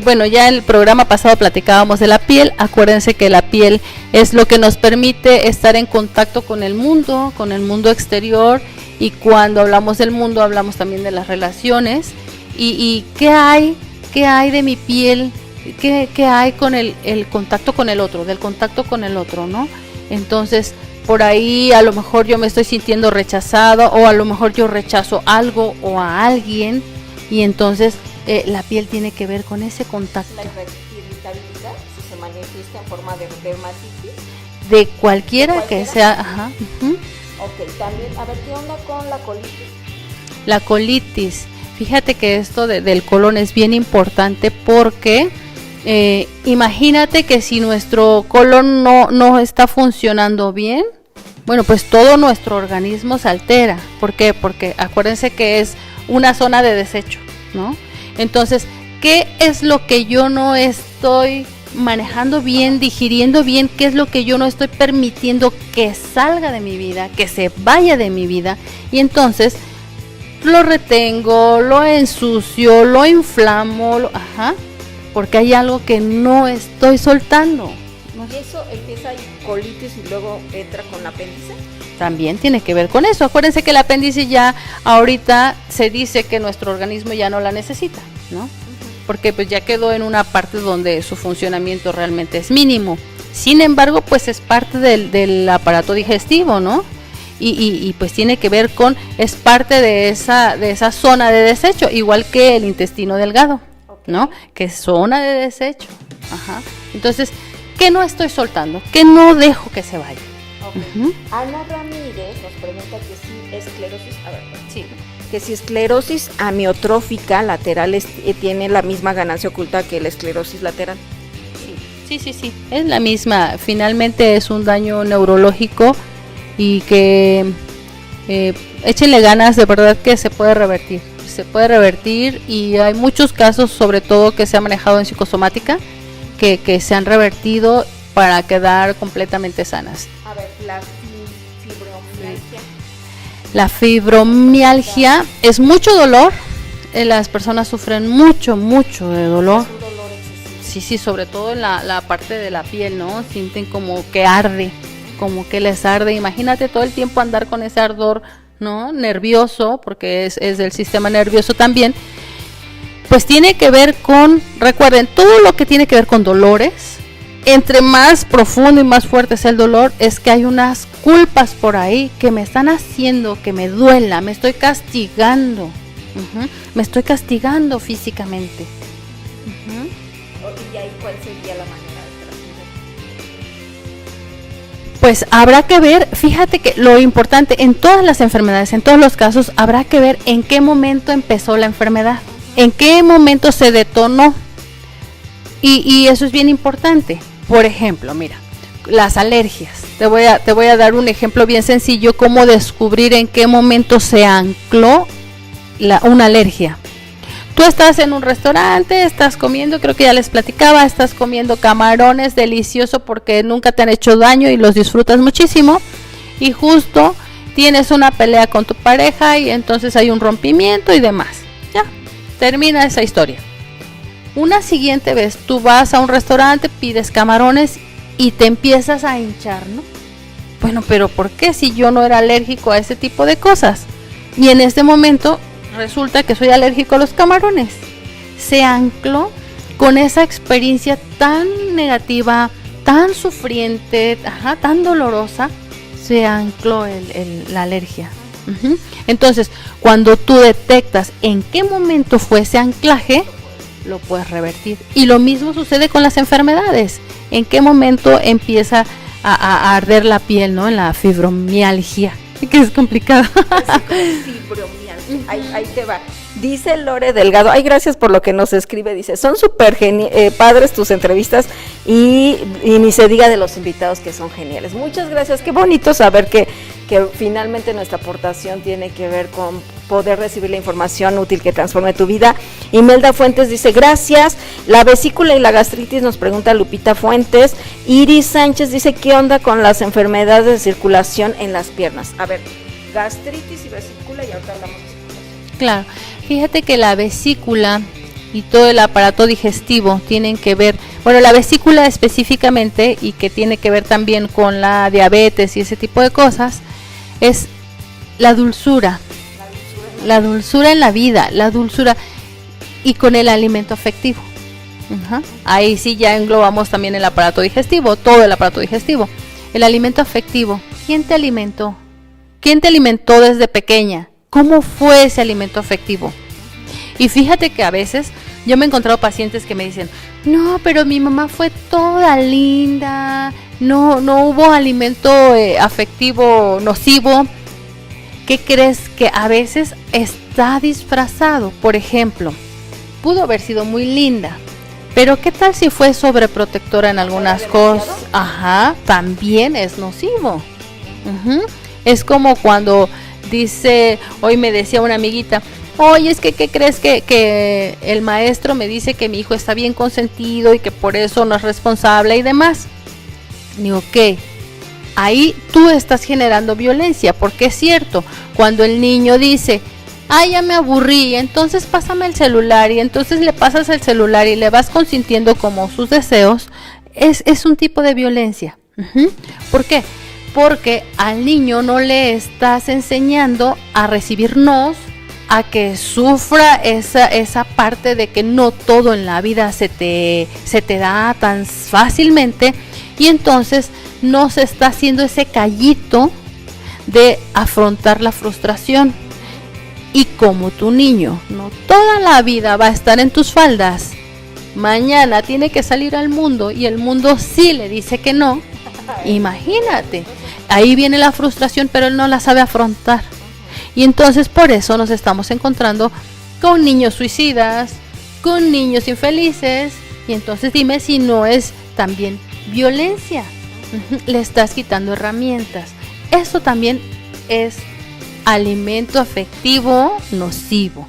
Bueno, ya en el programa pasado platicábamos de la piel. Acuérdense que la piel es lo que nos permite estar en contacto con el mundo exterior, y cuando hablamos del mundo hablamos también de las relaciones. Y ¿qué hay de mi piel? ¿Qué hay con el contacto con el otro, del contacto con el otro, ¿no? Entonces, por ahí a lo mejor yo me estoy sintiendo rechazado, o a lo mejor yo rechazo algo o a alguien, y entonces la piel tiene que ver con ese contacto. La irritabilidad, si se manifiesta en forma de dermatitis. De cualquiera que sea, ajá. Ok, también, a ver, ¿qué onda con la colitis? La colitis, fíjate que esto del colon es bien importante porque imagínate que si nuestro colon no está funcionando bien, bueno, pues todo nuestro organismo se altera. ¿Por qué? Porque acuérdense que es una zona de desecho, ¿no? Entonces, ¿qué es lo que yo no estoy manejando bien, digiriendo bien? ¿Qué es lo que yo no estoy permitiendo que salga de mi vida, que se vaya de mi vida? Y entonces lo retengo, lo ensucio, lo inflamo, porque hay algo que no estoy soltando. ¿Y eso empieza ahí, colitis, y luego entra con apéndice? También tiene que ver con eso. Acuérdense que el apéndice ya ahorita se dice que nuestro organismo ya no la necesita, ¿no? Porque pues ya quedó en una parte donde su funcionamiento realmente es mínimo. Sin embargo, pues es parte del aparato digestivo, ¿no? Y pues tiene que ver es parte de esa zona de desecho, igual que el intestino delgado, ¿no? Que es zona de desecho. Entonces, ¿qué no estoy soltando? ¿Qué no dejo que se vaya? Ana Ramírez nos pregunta que si esclerosis, que si esclerosis amiotrófica lateral tiene la misma ganancia oculta que la esclerosis lateral. Sí, es la misma. Finalmente es un daño neurológico y que échenle ganas, de verdad que se puede revertir, y hay muchos casos, sobre todo que se ha manejado en psicosomática, que se han revertido para quedar completamente sanas. A ver, la fibromialgia. La fibromialgia es mucho dolor. Las personas sufren mucho de dolor. Es un dolor excesivo. Sí, sobre todo en la parte de la piel, ¿no? Sienten como que arde, como que les arde. Imagínate todo el tiempo andar con ese ardor, ¿no? Nervioso, porque es del sistema nervioso también. Pues tiene que ver recuerden, todo lo que tiene que ver con dolores, entre más profundo y más fuerte sea el dolor, es que hay unas culpas por ahí que me están haciendo que me duela, me estoy castigando, me estoy castigando físicamente. ¿Y ahí cuál sería la manera de tratar? Pues habrá que ver, fíjate que lo importante en todas las enfermedades, en todos los casos, habrá que ver en qué momento empezó la enfermedad, en qué momento se detonó, y eso es bien importante. Por ejemplo, mira, las alergias. Te voy a dar un ejemplo bien sencillo, cómo descubrir en qué momento se ancló una alergia. Tú estás en un restaurante, estás comiendo, creo que ya les platicaba, estás comiendo camarones, delicioso porque nunca te han hecho daño y los disfrutas muchísimo. y justo tienes una pelea con tu pareja y entonces hay un rompimiento y demás. Ya, termina esa historia. Una siguiente vez tú vas a un restaurante, pides camarones y te empiezas a hinchar, ¿no? Bueno, pero ¿por qué si yo no era alérgico a ese tipo de cosas? Y en este momento resulta que soy alérgico a los camarones. Se ancló con esa experiencia tan negativa, tan sufriente, tan dolorosa, se ancló la alergia. Entonces, cuando tú detectas en qué momento fue ese anclaje, lo puedes revertir. Y lo mismo sucede con las enfermedades. En qué momento empieza a arder la piel, ¿no? En la fibromialgia, que es complicado. Ahí te va. Dice Lore Delgado, ay, gracias por lo que nos escribe, dice, son súper padres tus entrevistas y ni se diga de los invitados que son geniales. Muchas gracias, qué bonito saber que finalmente nuestra aportación tiene que ver con poder recibir la información útil que transforme tu vida. Imelda Fuentes dice, gracias. La vesícula y la gastritis, nos pregunta Lupita Fuentes. Iris Sánchez dice, ¿qué onda con las enfermedades de circulación en las piernas? A ver, gastritis y vesícula, y ahorita hablamos de circulación. Claro, fíjate que la vesícula y todo el aparato digestivo tienen que ver, bueno, la vesícula específicamente, y que tiene que ver también con la diabetes y ese tipo de cosas, es la dulzura en la vida, la dulzura, y con el alimento afectivo. Ahí sí ya englobamos también el aparato digestivo, todo el aparato digestivo. El alimento afectivo, ¿quién te alimentó? ¿Quién te alimentó desde pequeña? ¿Cómo fue ese alimento afectivo? Y fíjate que a veces yo me he encontrado pacientes que me dicen, no, pero mi mamá fue toda linda, no hubo alimento afectivo nocivo. ¿Qué crees? Que a veces está disfrazado. Por ejemplo, pudo haber sido muy linda, pero ¿qué tal si fue sobreprotectora en algunas cosas? También es nocivo. Es como cuando dice, hoy me decía una amiguita, oye, es que ¿qué crees? Que el maestro me dice que mi hijo está bien consentido y que por eso no es responsable y demás. Digo, ok, ahí tú estás generando violencia, porque es cierto, cuando el niño dice, ya me aburrí, entonces pásame el celular, y entonces le pasas el celular y le vas consintiendo como sus deseos, es un tipo de violencia. ¿Por qué? Porque al niño no le estás enseñando a recibirnos, a que sufra esa parte de que no todo en la vida se te da tan fácilmente, y entonces no se está haciendo ese callito de afrontar la frustración. Y como tu niño no toda la vida va a estar en tus faldas, mañana tiene que salir al mundo y el mundo sí le dice que no, imagínate, ahí viene la frustración, pero él no la sabe afrontar. Y entonces por eso nos estamos encontrando con niños suicidas, con niños infelices, y entonces dime si no es también violencia. Le estás quitando herramientas. Eso también es alimento afectivo nocivo.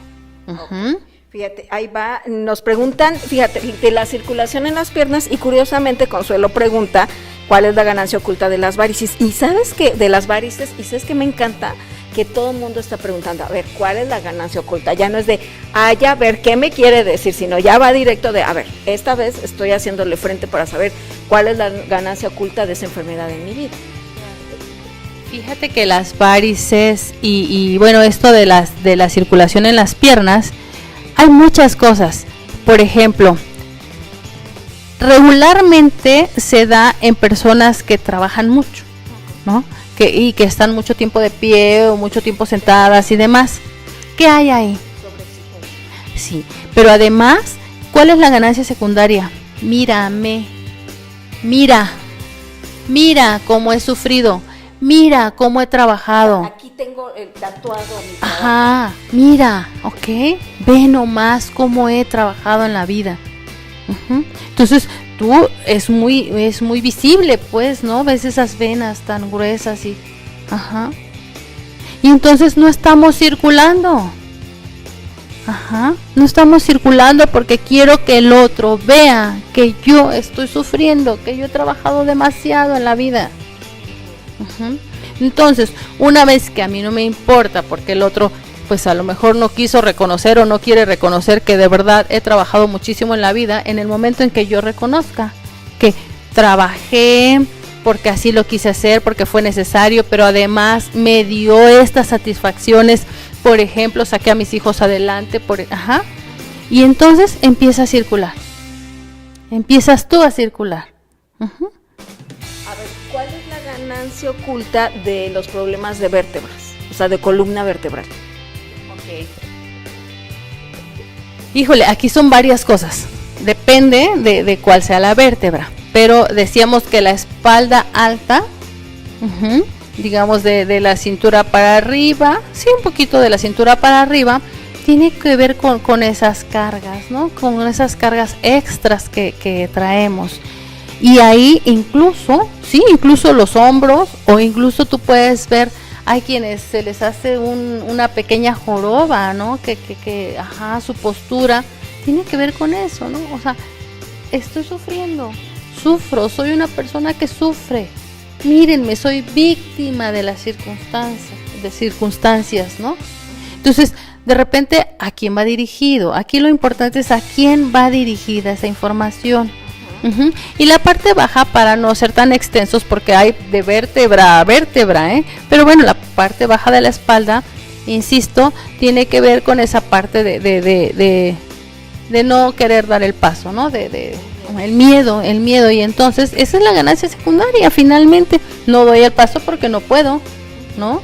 Fíjate, ahí va, nos preguntan, fíjate, de la circulación en las piernas, y curiosamente Consuelo pregunta cuál es la ganancia oculta de las varices. Y sabes que de las varices, y sabes que me encanta que todo el mundo está preguntando, a ver, ¿cuál es la ganancia oculta? Ya no es de, ya a ver, ¿qué me quiere decir? Sino ya va directo de, a ver, esta vez estoy haciéndole frente para saber cuál es la ganancia oculta de esa enfermedad en mi vida. Fíjate que las varices y bueno, esto de la circulación en las piernas, hay muchas cosas. Por ejemplo, regularmente se da en personas que trabajan mucho, ¿no? Y que están mucho tiempo de pie o mucho tiempo sentadas y demás. ¿Qué hay ahí? Sí, pero además, ¿cuál es la ganancia secundaria? Mírame, mira cómo he sufrido, mira cómo he trabajado. Aquí tengo el tatuado a mi trabajo. Mira, ok, ve nomás cómo he trabajado en la vida. Entonces, tú es muy visible, pues, ¿no? Ves esas venas tan gruesas y entonces no estamos circulando. No estamos circulando porque quiero que el otro vea que yo estoy sufriendo, que yo he trabajado demasiado en la vida. Entonces, una vez que a mí no me importa porque el otro pues a lo mejor no quiso reconocer o no quiere reconocer que de verdad he trabajado muchísimo en la vida, en el momento en que yo reconozca que trabajé porque así lo quise hacer, porque fue necesario, pero además me dio estas satisfacciones, por ejemplo, saqué a mis hijos adelante, y entonces empieza a circular, empiezas tú a circular. A ver, ¿cuál es la ganancia oculta de los problemas de vértebras? O sea, de columna vertebral. Híjole, aquí son varias cosas, depende de cuál sea la vértebra, pero decíamos que la espalda alta, digamos de la cintura para arriba, sí, un poquito de la cintura para arriba, tiene que ver con esas cargas, ¿no? Con esas cargas extras que traemos. Y ahí incluso los hombros, o incluso tú puedes ver, hay quienes se les hace una pequeña joroba, ¿no? Que su postura tiene que ver con eso, ¿no? O sea, estoy sufriendo, soy una persona que sufre. Mírenme, soy víctima de las circunstancias, ¿no? Entonces, de repente, ¿a quién va dirigido? Aquí lo importante es a quién va dirigida esa información. Y la parte baja, para no ser tan extensos, porque hay de vértebra a vértebra, pero bueno, la parte baja de la espalda, insisto, tiene que ver con esa parte de no querer dar el paso, ¿no? El miedo, y entonces esa es la ganancia secundaria. Finalmente, no doy el paso porque no puedo, ¿no?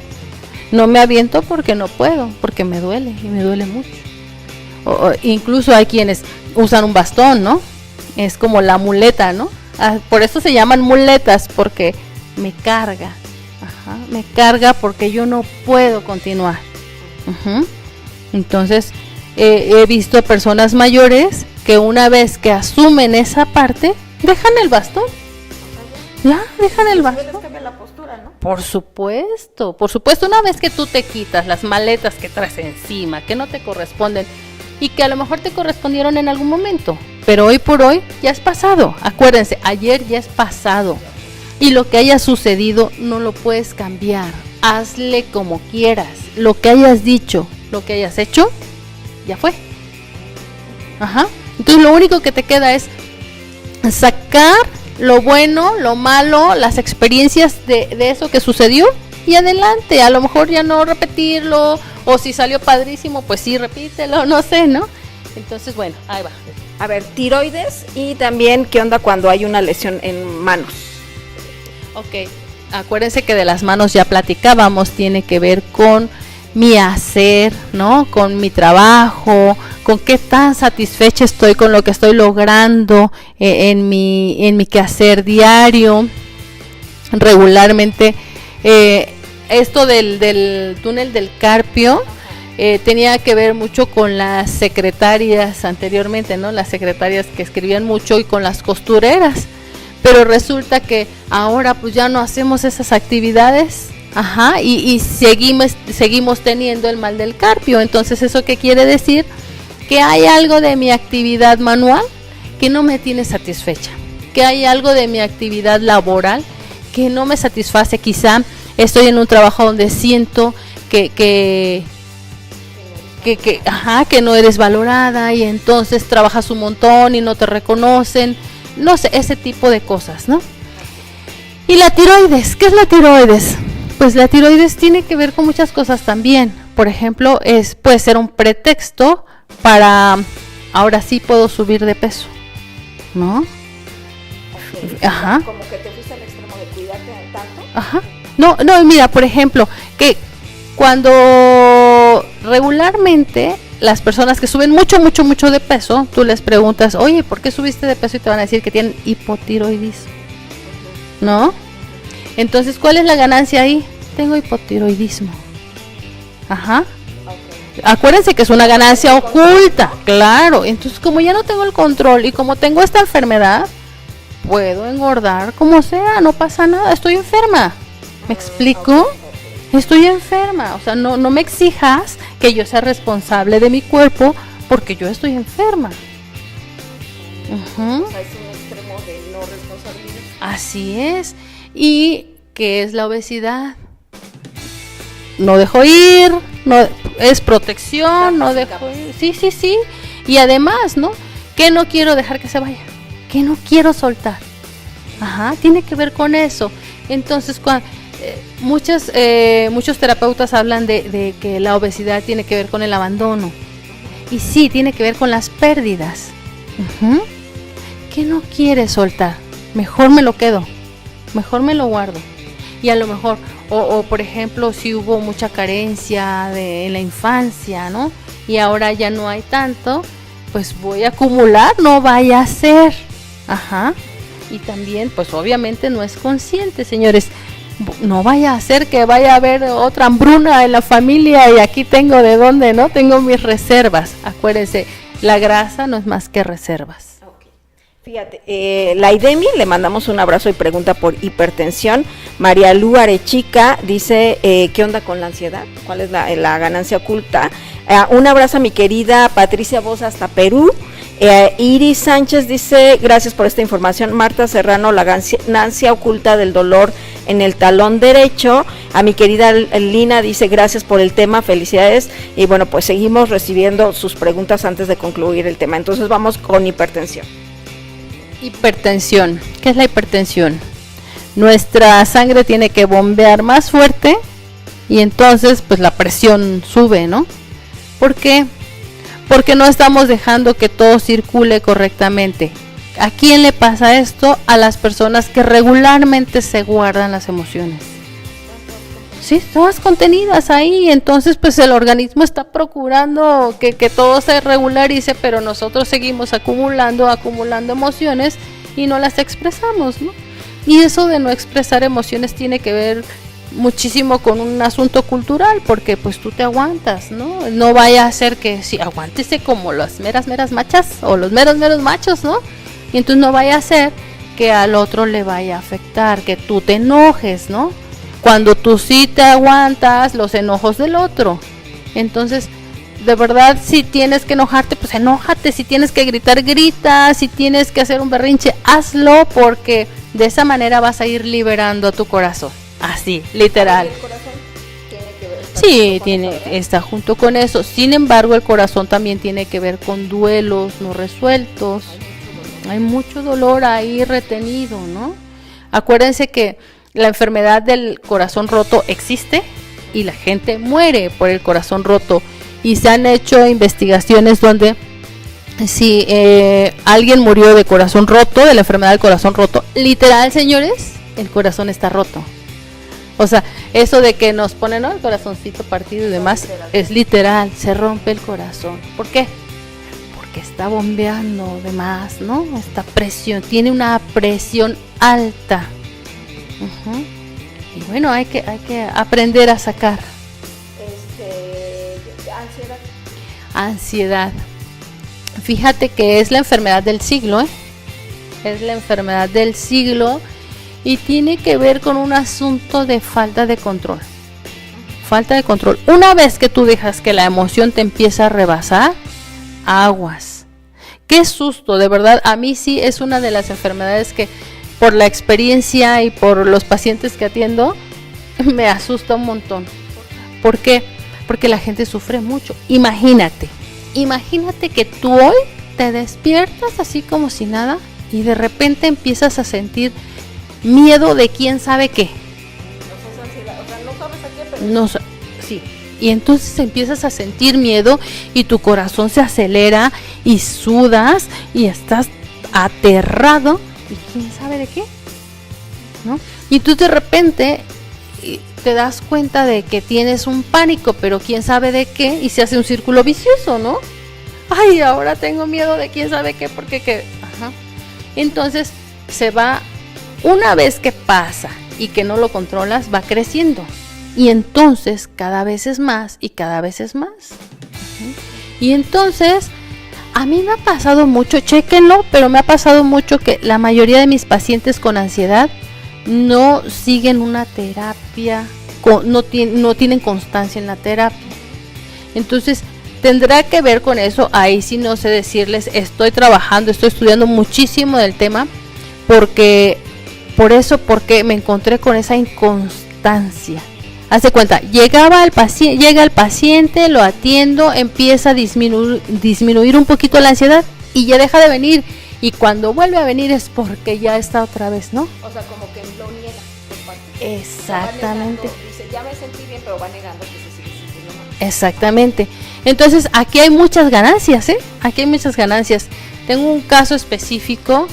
No me aviento porque no puedo, porque me duele, y me duele mucho. O incluso hay quienes usan un bastón, ¿no? Es como la muleta, ¿no? Por eso se llaman muletas, porque me carga. Me carga porque yo no puedo continuar. Entonces, he visto personas mayores que una vez que asumen esa parte, dejan el bastón. Ya, dejan el bastón. La postura, ¿no? Por supuesto. Una vez que tú te quitas las maletas que traes encima, que no te corresponden, y que a lo mejor te correspondieron en algún momento, pero hoy por hoy ya es pasado. Acuérdense, ayer ya es pasado, y lo que haya sucedido no lo puedes cambiar. Hazle como quieras, lo que hayas dicho, lo que hayas hecho, ya fue. Entonces lo único que te queda es sacar lo bueno, lo malo, las experiencias de eso que sucedió, y adelante. A lo mejor ya no repetirlo, o si salió padrísimo, pues sí, repítelo, no sé, ¿no? Entonces, bueno, ahí va. A ver, tiroides, y también, ¿qué onda cuando hay una lesión en manos? Ok, acuérdense que de las manos ya platicábamos, tiene que ver con mi hacer, ¿no? Con mi trabajo, con qué tan satisfecha estoy con lo que estoy logrando en mi quehacer diario. Regularmente, esto del túnel del carpio tenía que ver mucho con las secretarias anteriormente, ¿no? Las secretarias que escribían mucho, y con las costureras. Pero resulta que ahora pues ya no hacemos esas actividades, y seguimos teniendo el mal del carpio. Entonces, ¿eso qué quiere decir? Que hay algo de mi actividad manual que no me tiene satisfecha, que hay algo de mi actividad laboral que no me satisface. Quizá estoy en un trabajo donde siento que no eres valorada, y entonces trabajas un montón y no te reconocen, no sé, ese tipo de cosas, ¿no? Y la tiroides, ¿qué es la tiroides? Pues la tiroides tiene que ver con muchas cosas también. Por ejemplo, puede ser un pretexto para, ahora sí puedo subir de peso, ¿no? Como que te fuiste al extremo de cuidarte tanto. No, mira, por ejemplo, que cuando regularmente las personas que suben mucho de peso, tú les preguntas, oye, ¿por qué subiste de peso? Y te van a decir que tienen hipotiroidismo, ¿no? Entonces, ¿cuál es la ganancia ahí? Tengo hipotiroidismo. Acuérdense que es una ganancia oculta, claro. Entonces, como ya no tengo el control y como tengo esta enfermedad, puedo engordar como sea, no pasa nada, estoy enferma. ¿Me explico? Estoy enferma, o sea, no me exijas que yo sea responsable de mi cuerpo porque yo estoy enferma. O sea, es un extremo de no responsabilidad. Así es. ¿Y qué es la obesidad? no dejo ir, no es protección, no dejo ir, sí, y además, ¿no? Que no quiero dejar que se vaya, que no quiero soltar, tiene que ver con eso. Entonces, muchos terapeutas hablan de que la obesidad tiene que ver con el abandono, y sí, tiene que ver con las pérdidas. ¿Qué no quiere soltar? Mejor me lo quedo, mejor me lo guardo. Y a lo mejor, o por ejemplo, si hubo mucha carencia en la infancia, ¿no? Y ahora ya no hay tanto, pues voy a acumular, no vaya a ser. Y también, pues obviamente no es consciente, señores. No vaya a ser que vaya a haber otra hambruna en la familia y aquí tengo de dónde, ¿no? Tengo mis reservas. Acuérdense, la grasa no es más que reservas. Fíjate, la Idemi, le mandamos un abrazo y pregunta por hipertensión. María Lu Arechica dice, ¿qué onda con la ansiedad? ¿Cuál es la ganancia oculta? Un abrazo a mi querida Patricia Bosa hasta Perú. Iris Sánchez dice, gracias por esta información. Marta Serrano, la ganancia oculta del dolor en el talón derecho. A mi querida Lina dice, gracias por el tema, felicidades. Y bueno, pues seguimos recibiendo sus preguntas antes de concluir el tema. Entonces vamos con hipertensión. Hipertensión. ¿Qué es la hipertensión? Nuestra sangre tiene que bombear más fuerte y entonces pues la presión sube, ¿no? ¿Por qué? Porque no estamos dejando que todo circule correctamente. ¿A quién le pasa esto? A las personas que regularmente se guardan las emociones. Sí, todas contenidas ahí, entonces pues el organismo está procurando que todo se regularice, pero nosotros seguimos acumulando emociones y no las expresamos, ¿no? Y eso de no expresar emociones tiene que ver muchísimo con un asunto cultural, porque pues tú te aguantas, ¿no? No vaya a ser que sí, aguántese como las meras machas o los meros machos, ¿no? Y entonces no vaya a ser que al otro le vaya a afectar, que tú te enojes, ¿no? Cuando tú sí te aguantas los enojos del otro. Entonces, de verdad, si tienes que enojarte, pues enójate. Si tienes que gritar, grita. Si tienes que hacer un berrinche, hazlo, porque de esa manera vas a ir liberando a tu corazón. Así, literal. ¿El corazón tiene que ver? Sí, está junto con eso. Sin embargo, el corazón también tiene que ver con duelos no resueltos. Hay mucho dolor ahí retenido, ¿no? Acuérdense que la enfermedad del corazón roto existe y la gente muere por el corazón roto, y se han hecho investigaciones donde si alguien murió de corazón roto, de la enfermedad del corazón roto, literal, señores, el corazón está roto. O sea, eso de que nos ponen, ¿no?, el corazoncito partido y demás, es literal, se rompe el corazón. ¿Por qué? Porque está bombeando de más, ¿no? Esta presión, tiene una presión alta. Y bueno, hay que aprender a sacar. Ansiedad. Fíjate que es la enfermedad del siglo, es la enfermedad del siglo y tiene que ver con un asunto de falta de control. Falta de control. Una vez que tú dejas que la emoción te empieza a rebasar, aguas. Qué susto, de verdad. A mí sí es una de las enfermedades que, por la experiencia y por los pacientes que atiendo, me asusta un montón. ¿Por qué? Porque la gente sufre mucho. Imagínate que tú hoy te despiertas así como si nada y de repente empiezas a sentir miedo de quién sabe qué. No sabes a qué, pero... sí. Y entonces empiezas a sentir miedo y tu corazón se acelera y sudas y estás aterrado. ¿Y quién sabe de qué? ¿No? Y tú de repente te das cuenta de que tienes un pánico, pero quién sabe de qué, y se hace un círculo vicioso, ¿no? Ay, ahora tengo miedo de quién sabe qué, porque qué. Entonces se va, una vez que pasa y que no lo controlas, va creciendo. Y entonces cada vez es más y cada vez es más. Y entonces... a mí me ha pasado mucho, chéquenlo, pero me ha pasado mucho que la mayoría de mis pacientes con ansiedad no siguen una terapia, no tienen constancia en la terapia. Entonces, tendrá que ver con eso. Ahí sí no sé decirles, estoy estudiando muchísimo del tema, porque me encontré con esa inconstancia. Haz de cuenta, llega el paciente, lo atiendo, empieza a disminuir un poquito la ansiedad y ya deja de venir. Y cuando vuelve a venir es porque ya está otra vez, ¿no? O sea, como que lo niega. Exactamente. Dice, ya me sentí bien, pero va negando que se sigue sintiendo mal. Exactamente. Entonces, aquí hay muchas ganancias, ¿eh? Aquí hay muchas ganancias. Tengo un caso específico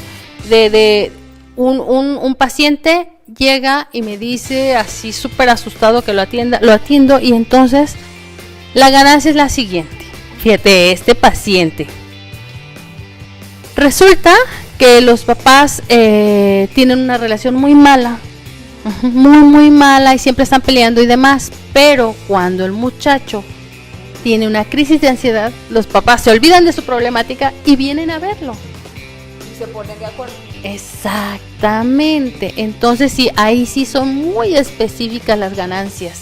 de un paciente llega y me dice así súper asustado que lo atiendo y entonces la ganancia es la siguiente. Fíjate, este paciente. Resulta que los papás tienen una relación muy mala, muy mala y siempre están peleando y demás, pero cuando el muchacho tiene una crisis de ansiedad, los papás se olvidan de su problemática y vienen a verlo. Y se ponen de acuerdo. Exactamente, entonces sí, ahí sí son muy específicas las ganancias.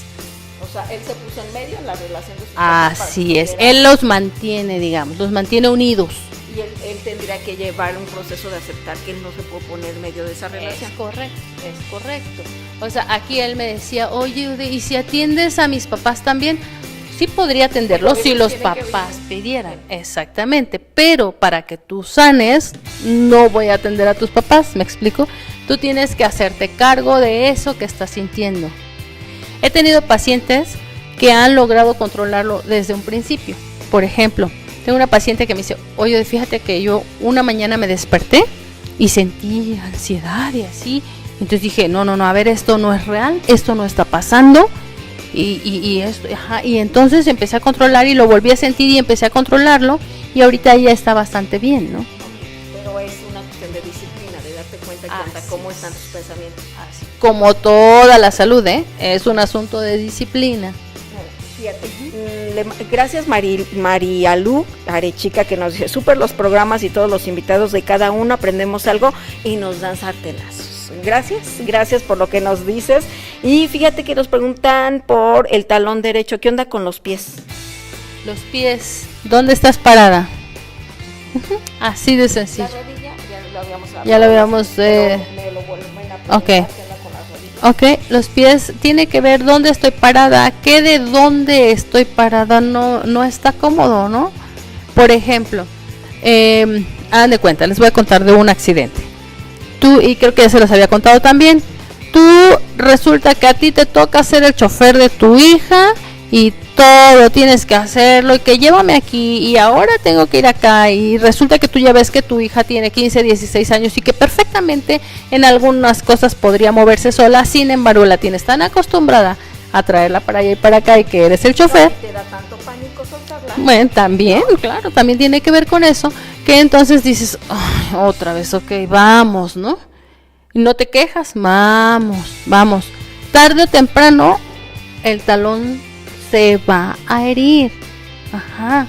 O sea, él se puso en medio en la relación de sus papás. Así es, él los mantiene, digamos, los mantiene unidos. Y él tendría que llevar un proceso de aceptar que él no se puede poner en medio de esa relación. Es correcto. O sea, aquí él me decía, oye, Ude, ¿y si atiendes a mis papás también? Sí podría atenderlos si los papás pidieran, exactamente, pero para que tú sanes, no voy a atender a tus papás, ¿me explico? Tú tienes que hacerte cargo de eso que estás sintiendo. He tenido pacientes que han logrado controlarlo desde un principio. Por ejemplo, tengo una paciente que me dice, oye, fíjate que yo una mañana me desperté y sentí ansiedad y así. Entonces dije, no, a ver, esto no es real, esto no está pasando. Y entonces empecé a controlar y lo volví a sentir y empecé a controlarlo y ahorita ya está bastante bien, ¿no? Pero es una cuestión de disciplina, de darte cuenta cómo están tus pensamientos. Así como toda la salud, es un asunto de disciplina. Fíjate, gracias Marialú Arechica, que nos dice, súper los programas y todos los invitados de cada uno, aprendemos algo y nos dan sartenazos. Gracias por lo que nos dices. Y fíjate que nos preguntan por el talón derecho, ¿qué onda con los pies? Los pies, ¿dónde estás parada? Así de sencillo. La rodilla, ya lo habíamos Ok, los pies tiene que ver dónde estoy parada, qué de dónde estoy parada no está cómodo, ¿no? Por ejemplo, hagan de cuenta, les voy a contar de un accidente. Tú, y creo que ya se los había contado también, tú resulta que a ti te toca ser el chofer de tu hija y todo tienes que hacerlo y que llévame aquí y ahora tengo que ir acá y resulta que tú ya ves que tu hija tiene 15, 16 años y que perfectamente en algunas cosas podría moverse sola, sin embargo la tienes tan acostumbrada a traerla para allá y para acá y que eres el chofer. ¿Te da tanto pánico soltarla? Bueno, también, claro, también tiene que ver con eso, que entonces dices, ay, otra vez, ok, vamos, ¿no? Y no te quejas, vamos. Tarde o temprano el talón se va a herir. Ajá.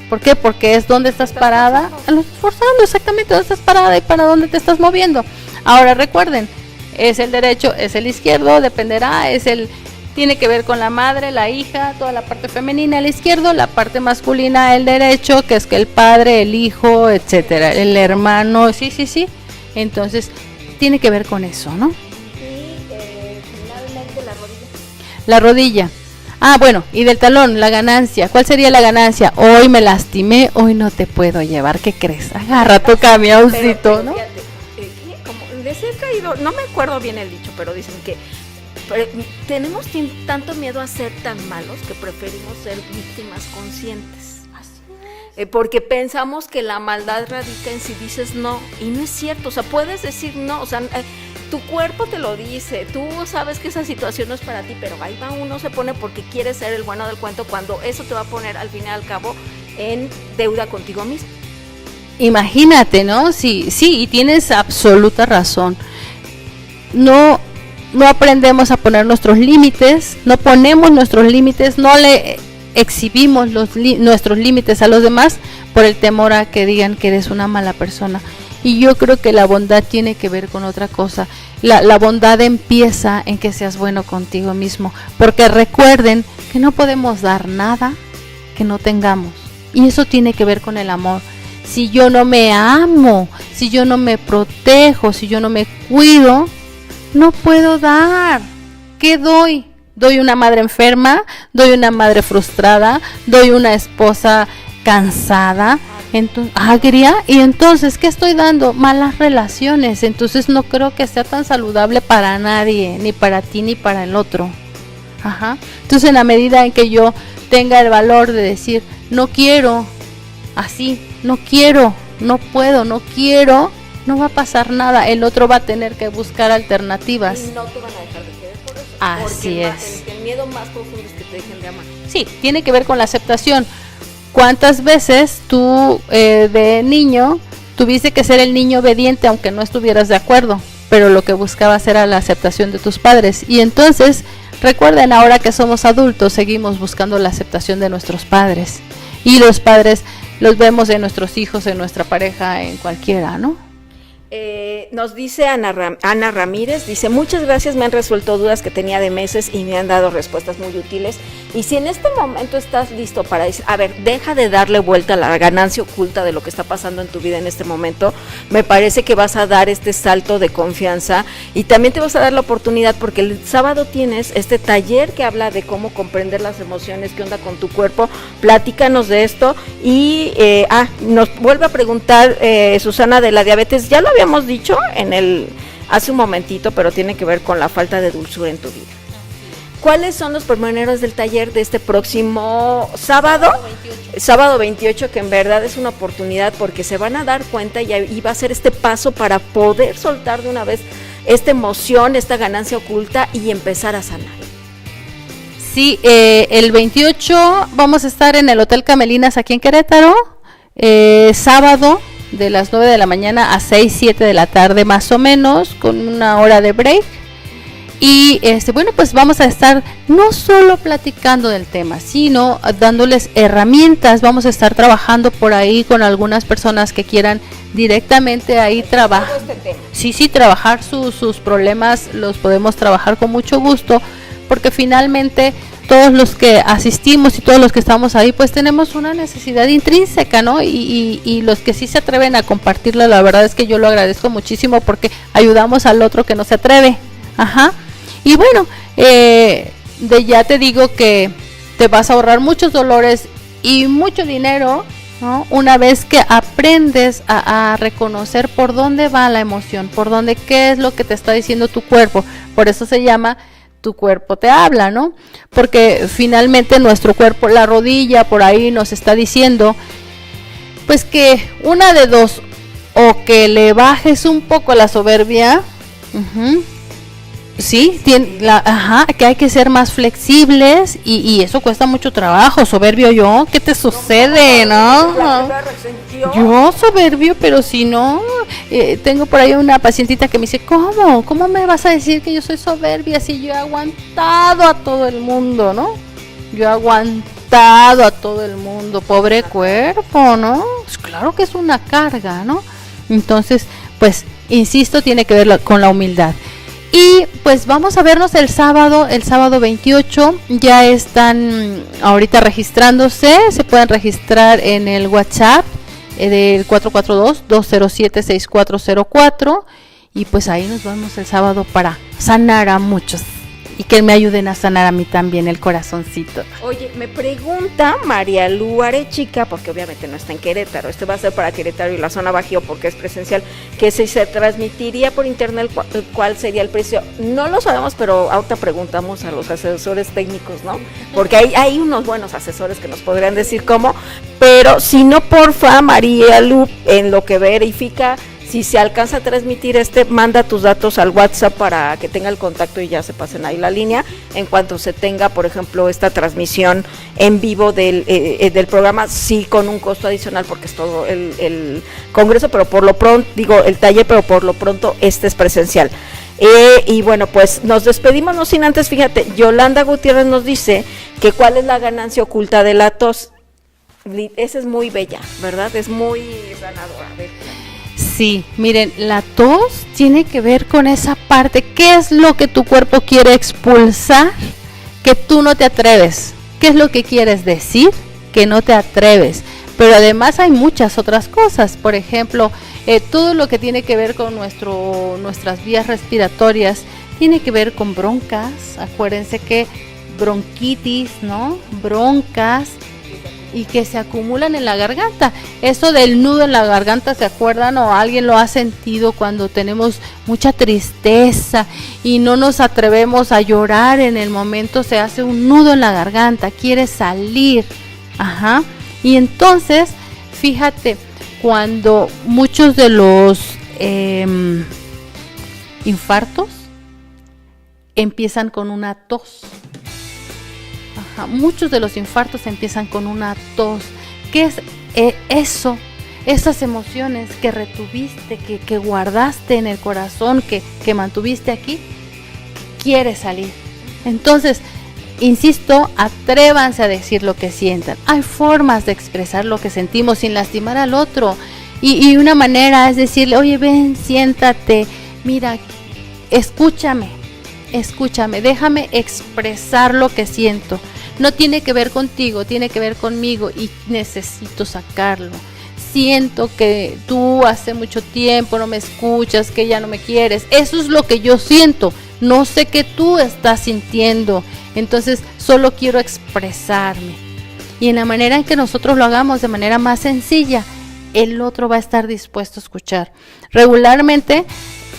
¿Por qué? Porque es donde estás parada. Lo estás forzando, exactamente, donde estás parada y para dónde te estás moviendo. Ahora recuerden, es el derecho, es el izquierdo, dependerá, tiene que ver con la madre, la hija, toda la parte femenina, el izquierdo, la parte masculina, el derecho, que es que el padre, el hijo, etcétera, el hermano, sí. Entonces, tiene que ver con eso, ¿no? Y finalmente la rodilla. La rodilla. Ah, bueno, y del talón, la ganancia. ¿Cuál sería la ganancia? Hoy me lastimé, hoy no te puedo llevar. ¿Qué crees? Agarra tu camioncito, ¿no? Fíjate, como de ser caído, no me acuerdo bien el dicho, pero dicen que tenemos tanto miedo a ser tan malos que preferimos ser víctimas conscientes. Porque pensamos que la maldad radica en si dices no, y no es cierto. O sea, puedes decir no, o sea, tu cuerpo te lo dice, tú sabes que esa situación no es para ti, pero ahí va uno, se pone porque quiere ser el bueno del cuento, cuando eso te va a poner al fin y al cabo en deuda contigo mismo. Imagínate, ¿no? Sí, y tienes absoluta razón. No aprendemos a poner nuestros límites, no ponemos nuestros límites, no le exhibimos nuestros límites a los demás por el temor a que digan que eres una mala persona. Y yo creo que la bondad tiene que ver con otra cosa. La bondad empieza en que seas bueno contigo mismo, porque recuerden que no podemos dar nada que no tengamos, y eso tiene que ver con el amor. Si yo no me amo, si yo no me protejo, si yo no me cuido, no puedo dar. ¿Qué doy? Doy una madre enferma, doy una madre frustrada, doy una esposa cansada, entonces, agria, y entonces, ¿qué estoy dando? Malas relaciones. Entonces no creo que sea tan saludable para nadie, ni para ti ni para el otro. Ajá. Entonces, en la medida en que yo tenga el valor de decir, no quiero, así, no quiero, no puedo, no quiero, no va a pasar nada. El otro va a tener que buscar alternativas. Y no te van a dejar de querer por eso. Así es. El miedo más profundo es que te dejen de amar. Sí, tiene que ver con la aceptación. ¿Cuántas veces tú de niño tuviste que ser el niño obediente aunque no estuvieras de acuerdo? Pero lo que buscabas era la aceptación de tus padres. Y entonces, recuerden, ahora que somos adultos, seguimos buscando la aceptación de nuestros padres. Y los padres los vemos en nuestros hijos, en nuestra pareja, en cualquiera, ¿no? Nos dice Ana Ramírez, dice, muchas gracias, me han resuelto dudas que tenía de meses y me han dado respuestas muy útiles. Y si en este momento estás listo para decir, a ver, deja de darle vuelta a la ganancia oculta de lo que está pasando en tu vida en este momento, me parece que vas a dar este salto de confianza y también te vas a dar la oportunidad porque el sábado tienes este taller que habla de cómo comprender las emociones, qué onda con tu cuerpo, platícanos de esto. Y nos vuelve a preguntar Susana de la diabetes, ya lo habíamos dicho hace un momentito, pero tiene que ver con la falta de dulzura en tu vida. ¿Cuáles son los pormenores del taller de este próximo sábado? Sábado 28, que en verdad es una oportunidad porque se van a dar cuenta y va a ser este paso para poder soltar de una vez esta emoción, esta ganancia oculta y empezar a sanar. Sí, el 28 vamos a estar en el Hotel Camelinas aquí en Querétaro, sábado de las 9 de la mañana a 6, 7 de la tarde más o menos, con una hora de break. Y bueno, pues vamos a estar no solo platicando del tema, sino dándoles herramientas. Vamos a estar trabajando por ahí con algunas personas que quieran directamente ahí trabajar. Sí, trabajar sus problemas, los podemos trabajar con mucho gusto, porque finalmente todos los que asistimos y todos los que estamos ahí, pues tenemos una necesidad intrínseca, ¿no? Y los que sí se atreven a compartirla, la verdad es que yo lo agradezco muchísimo porque ayudamos al otro que no se atreve. Ajá. Y bueno, ya te digo que te vas a ahorrar muchos dolores y mucho dinero, ¿no? Una vez que aprendes a reconocer por dónde va la emoción, por dónde, qué es lo que te está diciendo tu cuerpo. Por eso se llama Tu cuerpo te habla, ¿no? Porque finalmente nuestro cuerpo, la rodilla por ahí nos está diciendo, pues que una de dos, o que le bajes un poco la soberbia, sí, que hay que ser más flexibles y eso cuesta mucho trabajo. Soberbio yo, ¿qué te sucede, no? Yo soberbio, pero si no, tengo por ahí una pacientita que me dice, ¿cómo me vas a decir que yo soy soberbia si yo he aguantado a todo el mundo, ¿no? Yo he aguantado a todo el mundo, pobre cuerpo, ¿no? Pues claro que es una carga, ¿no? Entonces, pues, insisto, tiene que ver con la humildad. Y pues vamos a vernos el sábado 28, ya están ahorita registrándose, se pueden registrar en el WhatsApp del 442-207-6404 y pues ahí nos vemos el sábado para sanar a muchos y que me ayuden a sanar a mí también el corazoncito. Oye, me pregunta María Lu Arechica, porque obviamente no está en Querétaro, va a ser para Querétaro y la zona Bajío porque es presencial, que si se transmitiría por internet, ¿cuál sería el precio? No lo sabemos, pero ahorita preguntamos a los asesores técnicos, ¿no? Porque hay unos buenos asesores que nos podrían decir cómo, pero si no, porfa, María Lu, en lo que verifica, si se alcanza a transmitir manda tus datos al WhatsApp para que tenga el contacto y ya se pasen ahí la línea. En cuanto se tenga, por ejemplo, esta transmisión en vivo del programa, sí con un costo adicional porque es todo el congreso, pero por lo pronto, el taller, pero por lo pronto es presencial. Y bueno, pues nos despedimos, no sin antes, fíjate, Yolanda Gutiérrez nos dice que cuál es la ganancia oculta de la tos. Esa es muy bella, ¿verdad? Es muy sanadora. Sí, miren, la tos tiene que ver con esa parte. ¿Qué es lo que tu cuerpo quiere expulsar que tú no te atreves? ¿Qué es lo que quieres decir que no te atreves? Pero además hay muchas otras cosas, por ejemplo, todo lo que tiene que ver con nuestras vías respiratorias, tiene que ver con broncas, acuérdense que bronquitis, ¿no? Broncas y que se acumulan en la garganta. Eso del nudo en la garganta, ¿se acuerdan? O alguien lo ha sentido cuando tenemos mucha tristeza y no nos atrevemos a llorar en el momento, se hace un nudo en la garganta, quiere salir. Ajá. Y entonces, fíjate, cuando muchos de los infartos empiezan con una tos. Ajá, muchos de los infartos empiezan con una tos. ¿Qué es eso? Esas emociones que retuviste, que guardaste en el corazón, que mantuviste aquí, quiere salir. Entonces, insisto, atrévanse a decir lo que sientan. Hay formas de expresar lo que sentimos sin lastimar al otro. Y una manera es decirle, oye, ven, siéntate, mira, escúchame, déjame expresar lo que siento. No tiene que ver contigo, tiene que ver conmigo y necesito sacarlo. Siento que tú hace mucho tiempo no me escuchas, que ya no me quieres. Eso es lo que yo siento. No sé qué tú estás sintiendo. Entonces solo quiero expresarme. Y en la manera en que nosotros lo hagamos de manera más sencilla, el otro va a estar dispuesto a escuchar. Regularmente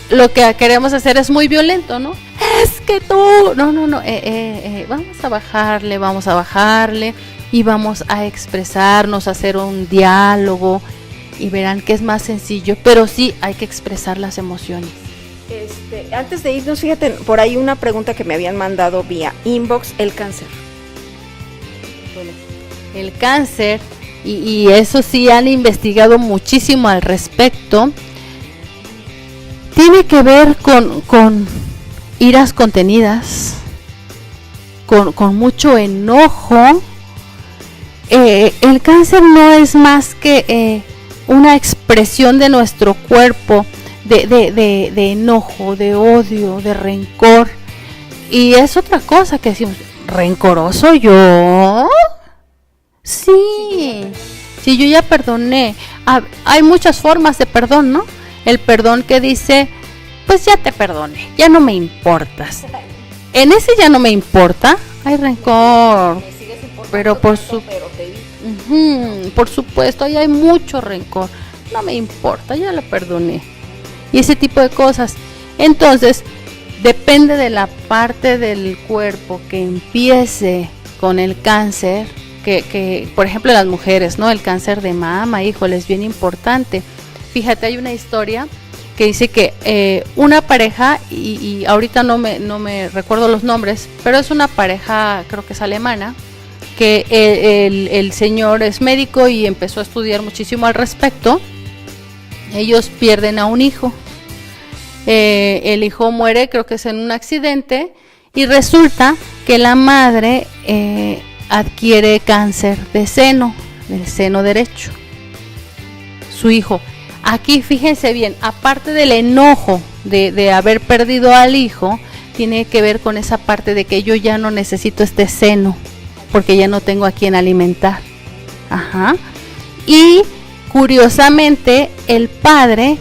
lo que queremos hacer es muy violento, ¿no? Es que tú... No. Vamos a bajarle y vamos a expresarnos, a hacer un diálogo y verán que es más sencillo, pero sí hay que expresar las emociones. Antes de irnos, fíjate, por ahí una pregunta que me habían mandado vía inbox, el cáncer. Bueno, el cáncer, y eso sí han investigado muchísimo al respecto, tiene que ver con iras contenidas, con mucho enojo. El cáncer no es más que una expresión de nuestro cuerpo de enojo, de odio, de rencor. Y es otra cosa que decimos, ¿rencoroso yo? Sí, yo ya perdoné. Hay muchas formas de perdón, ¿no? El perdón que dice, pues ya te perdoné, ya no me importas. En ese ya no me importa, hay rencor. Pero por supuesto, ahí hay mucho rencor. No me importa, ya la perdoné. Y ese tipo de cosas. Entonces, depende de la parte del cuerpo que empiece con el cáncer, que por ejemplo las mujeres, ¿no? El cáncer de mama, híjole, es bien importante. Fíjate, hay una historia que dice que una pareja, y ahorita no me recuerdo los nombres, pero es una pareja, creo que es alemana, que el señor es médico y empezó a estudiar muchísimo al respecto. Ellos pierden a un hijo. El hijo muere, creo que es en un accidente, y resulta que la madre adquiere cáncer de seno, del seno derecho. Su hijo. Aquí fíjense bien, aparte del enojo de haber perdido al hijo, tiene que ver con esa parte de que yo ya no necesito este seno, porque ya no tengo a quien alimentar. Ajá. Y curiosamente, el padre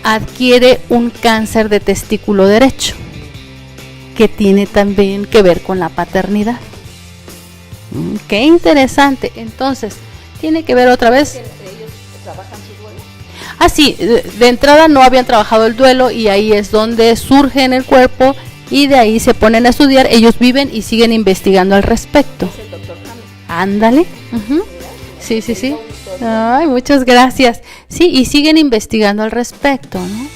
adquiere un cáncer de testículo derecho, que tiene también que ver con la paternidad. Qué interesante. Entonces, tiene que ver otra vez. ¿Ellos trabajan su duelo? Ah, sí, de entrada no habían trabajado el duelo y ahí es donde surge en el cuerpo y de ahí se ponen a estudiar. Ellos viven y siguen investigando al respecto. Es el doctor Hammer. Ándale. Sí. Ay, muchas gracias. Sí, y siguen investigando al respecto, ¿no?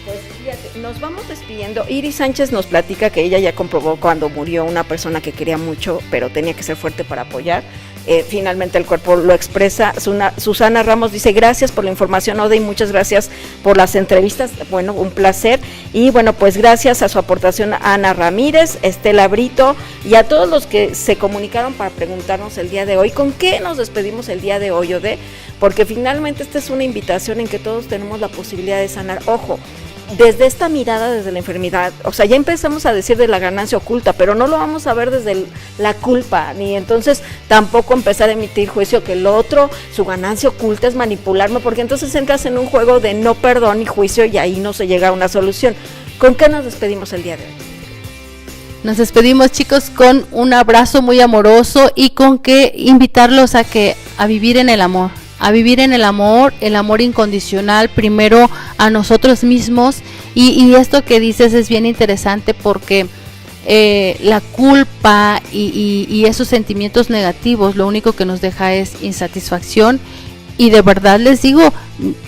Pues fíjate, nos vamos despidiendo. Iris Sánchez nos platica que ella ya comprobó cuando murió una persona que quería mucho, pero tenía que ser fuerte para apoyar. Finalmente el cuerpo lo expresa. Susana Ramos dice, gracias por la información, Ode, y muchas gracias por las entrevistas. Bueno, un placer. Y bueno, pues gracias a su aportación a Ana Ramírez, Estela Brito y a todos los que se comunicaron para preguntarnos el día de hoy. ¿Con qué nos despedimos el día de hoy, Ode? Porque finalmente esta es una invitación en que todos tenemos la posibilidad de sanar. Ojo, desde esta mirada, desde la enfermedad. O sea, ya empezamos a decir de la ganancia oculta, pero no lo vamos a ver desde la culpa, ni entonces tampoco empezar a emitir juicio que el otro, su ganancia oculta es manipularme, porque entonces entras en un juego de no perdón y juicio y ahí no se llega a una solución. ¿Con qué nos despedimos el día de hoy? Nos despedimos, chicos, con un abrazo muy amoroso y con que invitarlos a vivir en el amor, el amor incondicional, primero a nosotros mismos. Y esto que dices es bien interesante porque la culpa y esos sentimientos negativos lo único que nos deja es insatisfacción. Y de verdad les digo,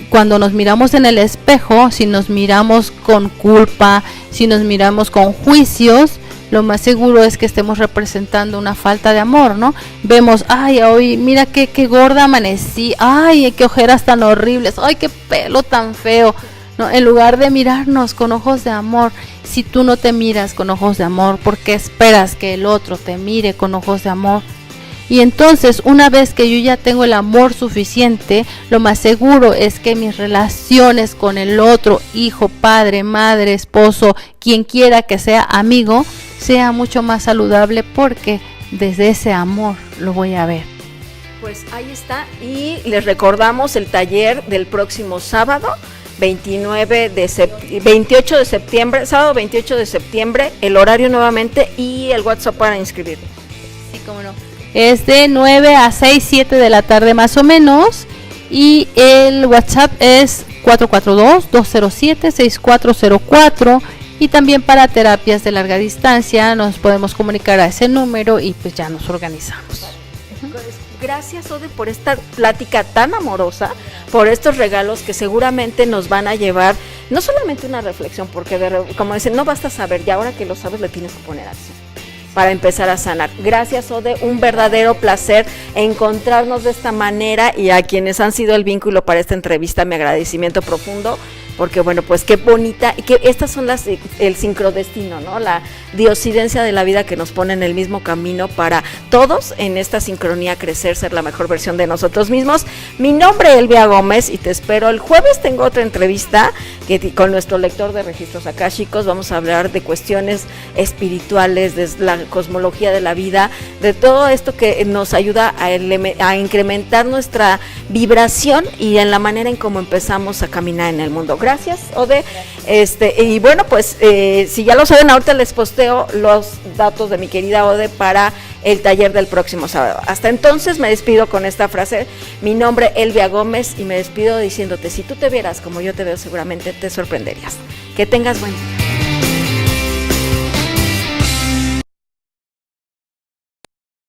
cuando nos miramos en el espejo, si nos miramos con culpa, si nos miramos con juicios, lo más seguro es que estemos representando una falta de amor, ¿no? Vemos, ay, hoy mira qué gorda amanecí, ay, qué ojeras tan horribles, ay, qué pelo tan feo, ¿no? En lugar de mirarnos con ojos de amor, si tú no te miras con ojos de amor, ¿por qué esperas que el otro te mire con ojos de amor? Y entonces, una vez que yo ya tengo el amor suficiente, lo más seguro es que mis relaciones con el otro, hijo, padre, madre, esposo, quien quiera que sea amigo, sea mucho más saludable porque desde ese amor lo voy a ver. Pues ahí está, y les recordamos el taller del próximo sábado, 28 de septiembre, sábado 28 de septiembre, el horario nuevamente y el WhatsApp para inscribirnos. Sí, cómo no. Es de 9 a 6, 7 de la tarde más o menos, y el WhatsApp es 442-207-6404, y también para terapias de larga distancia nos podemos comunicar a ese número y pues ya nos organizamos. Gracias, Ode, por esta plática tan amorosa, por estos regalos que seguramente nos van a llevar no solamente una reflexión, porque como dicen, no basta saber, y ahora que lo sabes le tienes que poner acción para empezar a sanar. Gracias, Ode, un verdadero placer encontrarnos de esta manera, y a quienes han sido el vínculo para esta entrevista, mi agradecimiento profundo, porque bueno, pues qué bonita, y que estas son el sincrodestino, ¿no? La diosidencia de la vida que nos pone en el mismo camino para todos en esta sincronía crecer, ser la mejor versión de nosotros mismos. Mi nombre es Elvia Gómez y te espero el jueves. Tengo otra entrevista con nuestro lector de registros akáshicos. Vamos a hablar de cuestiones espirituales, de la cosmología de la vida, de todo esto que nos ayuda a incrementar nuestra vibración y en la manera en cómo empezamos a caminar en el mundo. Gracias, Ode. Y bueno, pues si ya lo saben, ahorita les posteo los datos de mi querida Ode para el taller del próximo sábado. Hasta entonces me despido con esta frase. Mi nombre es Elvia Gómez y me despido diciéndote, si tú te vieras como yo te veo, seguramente te sorprenderías. Que tengas buen día.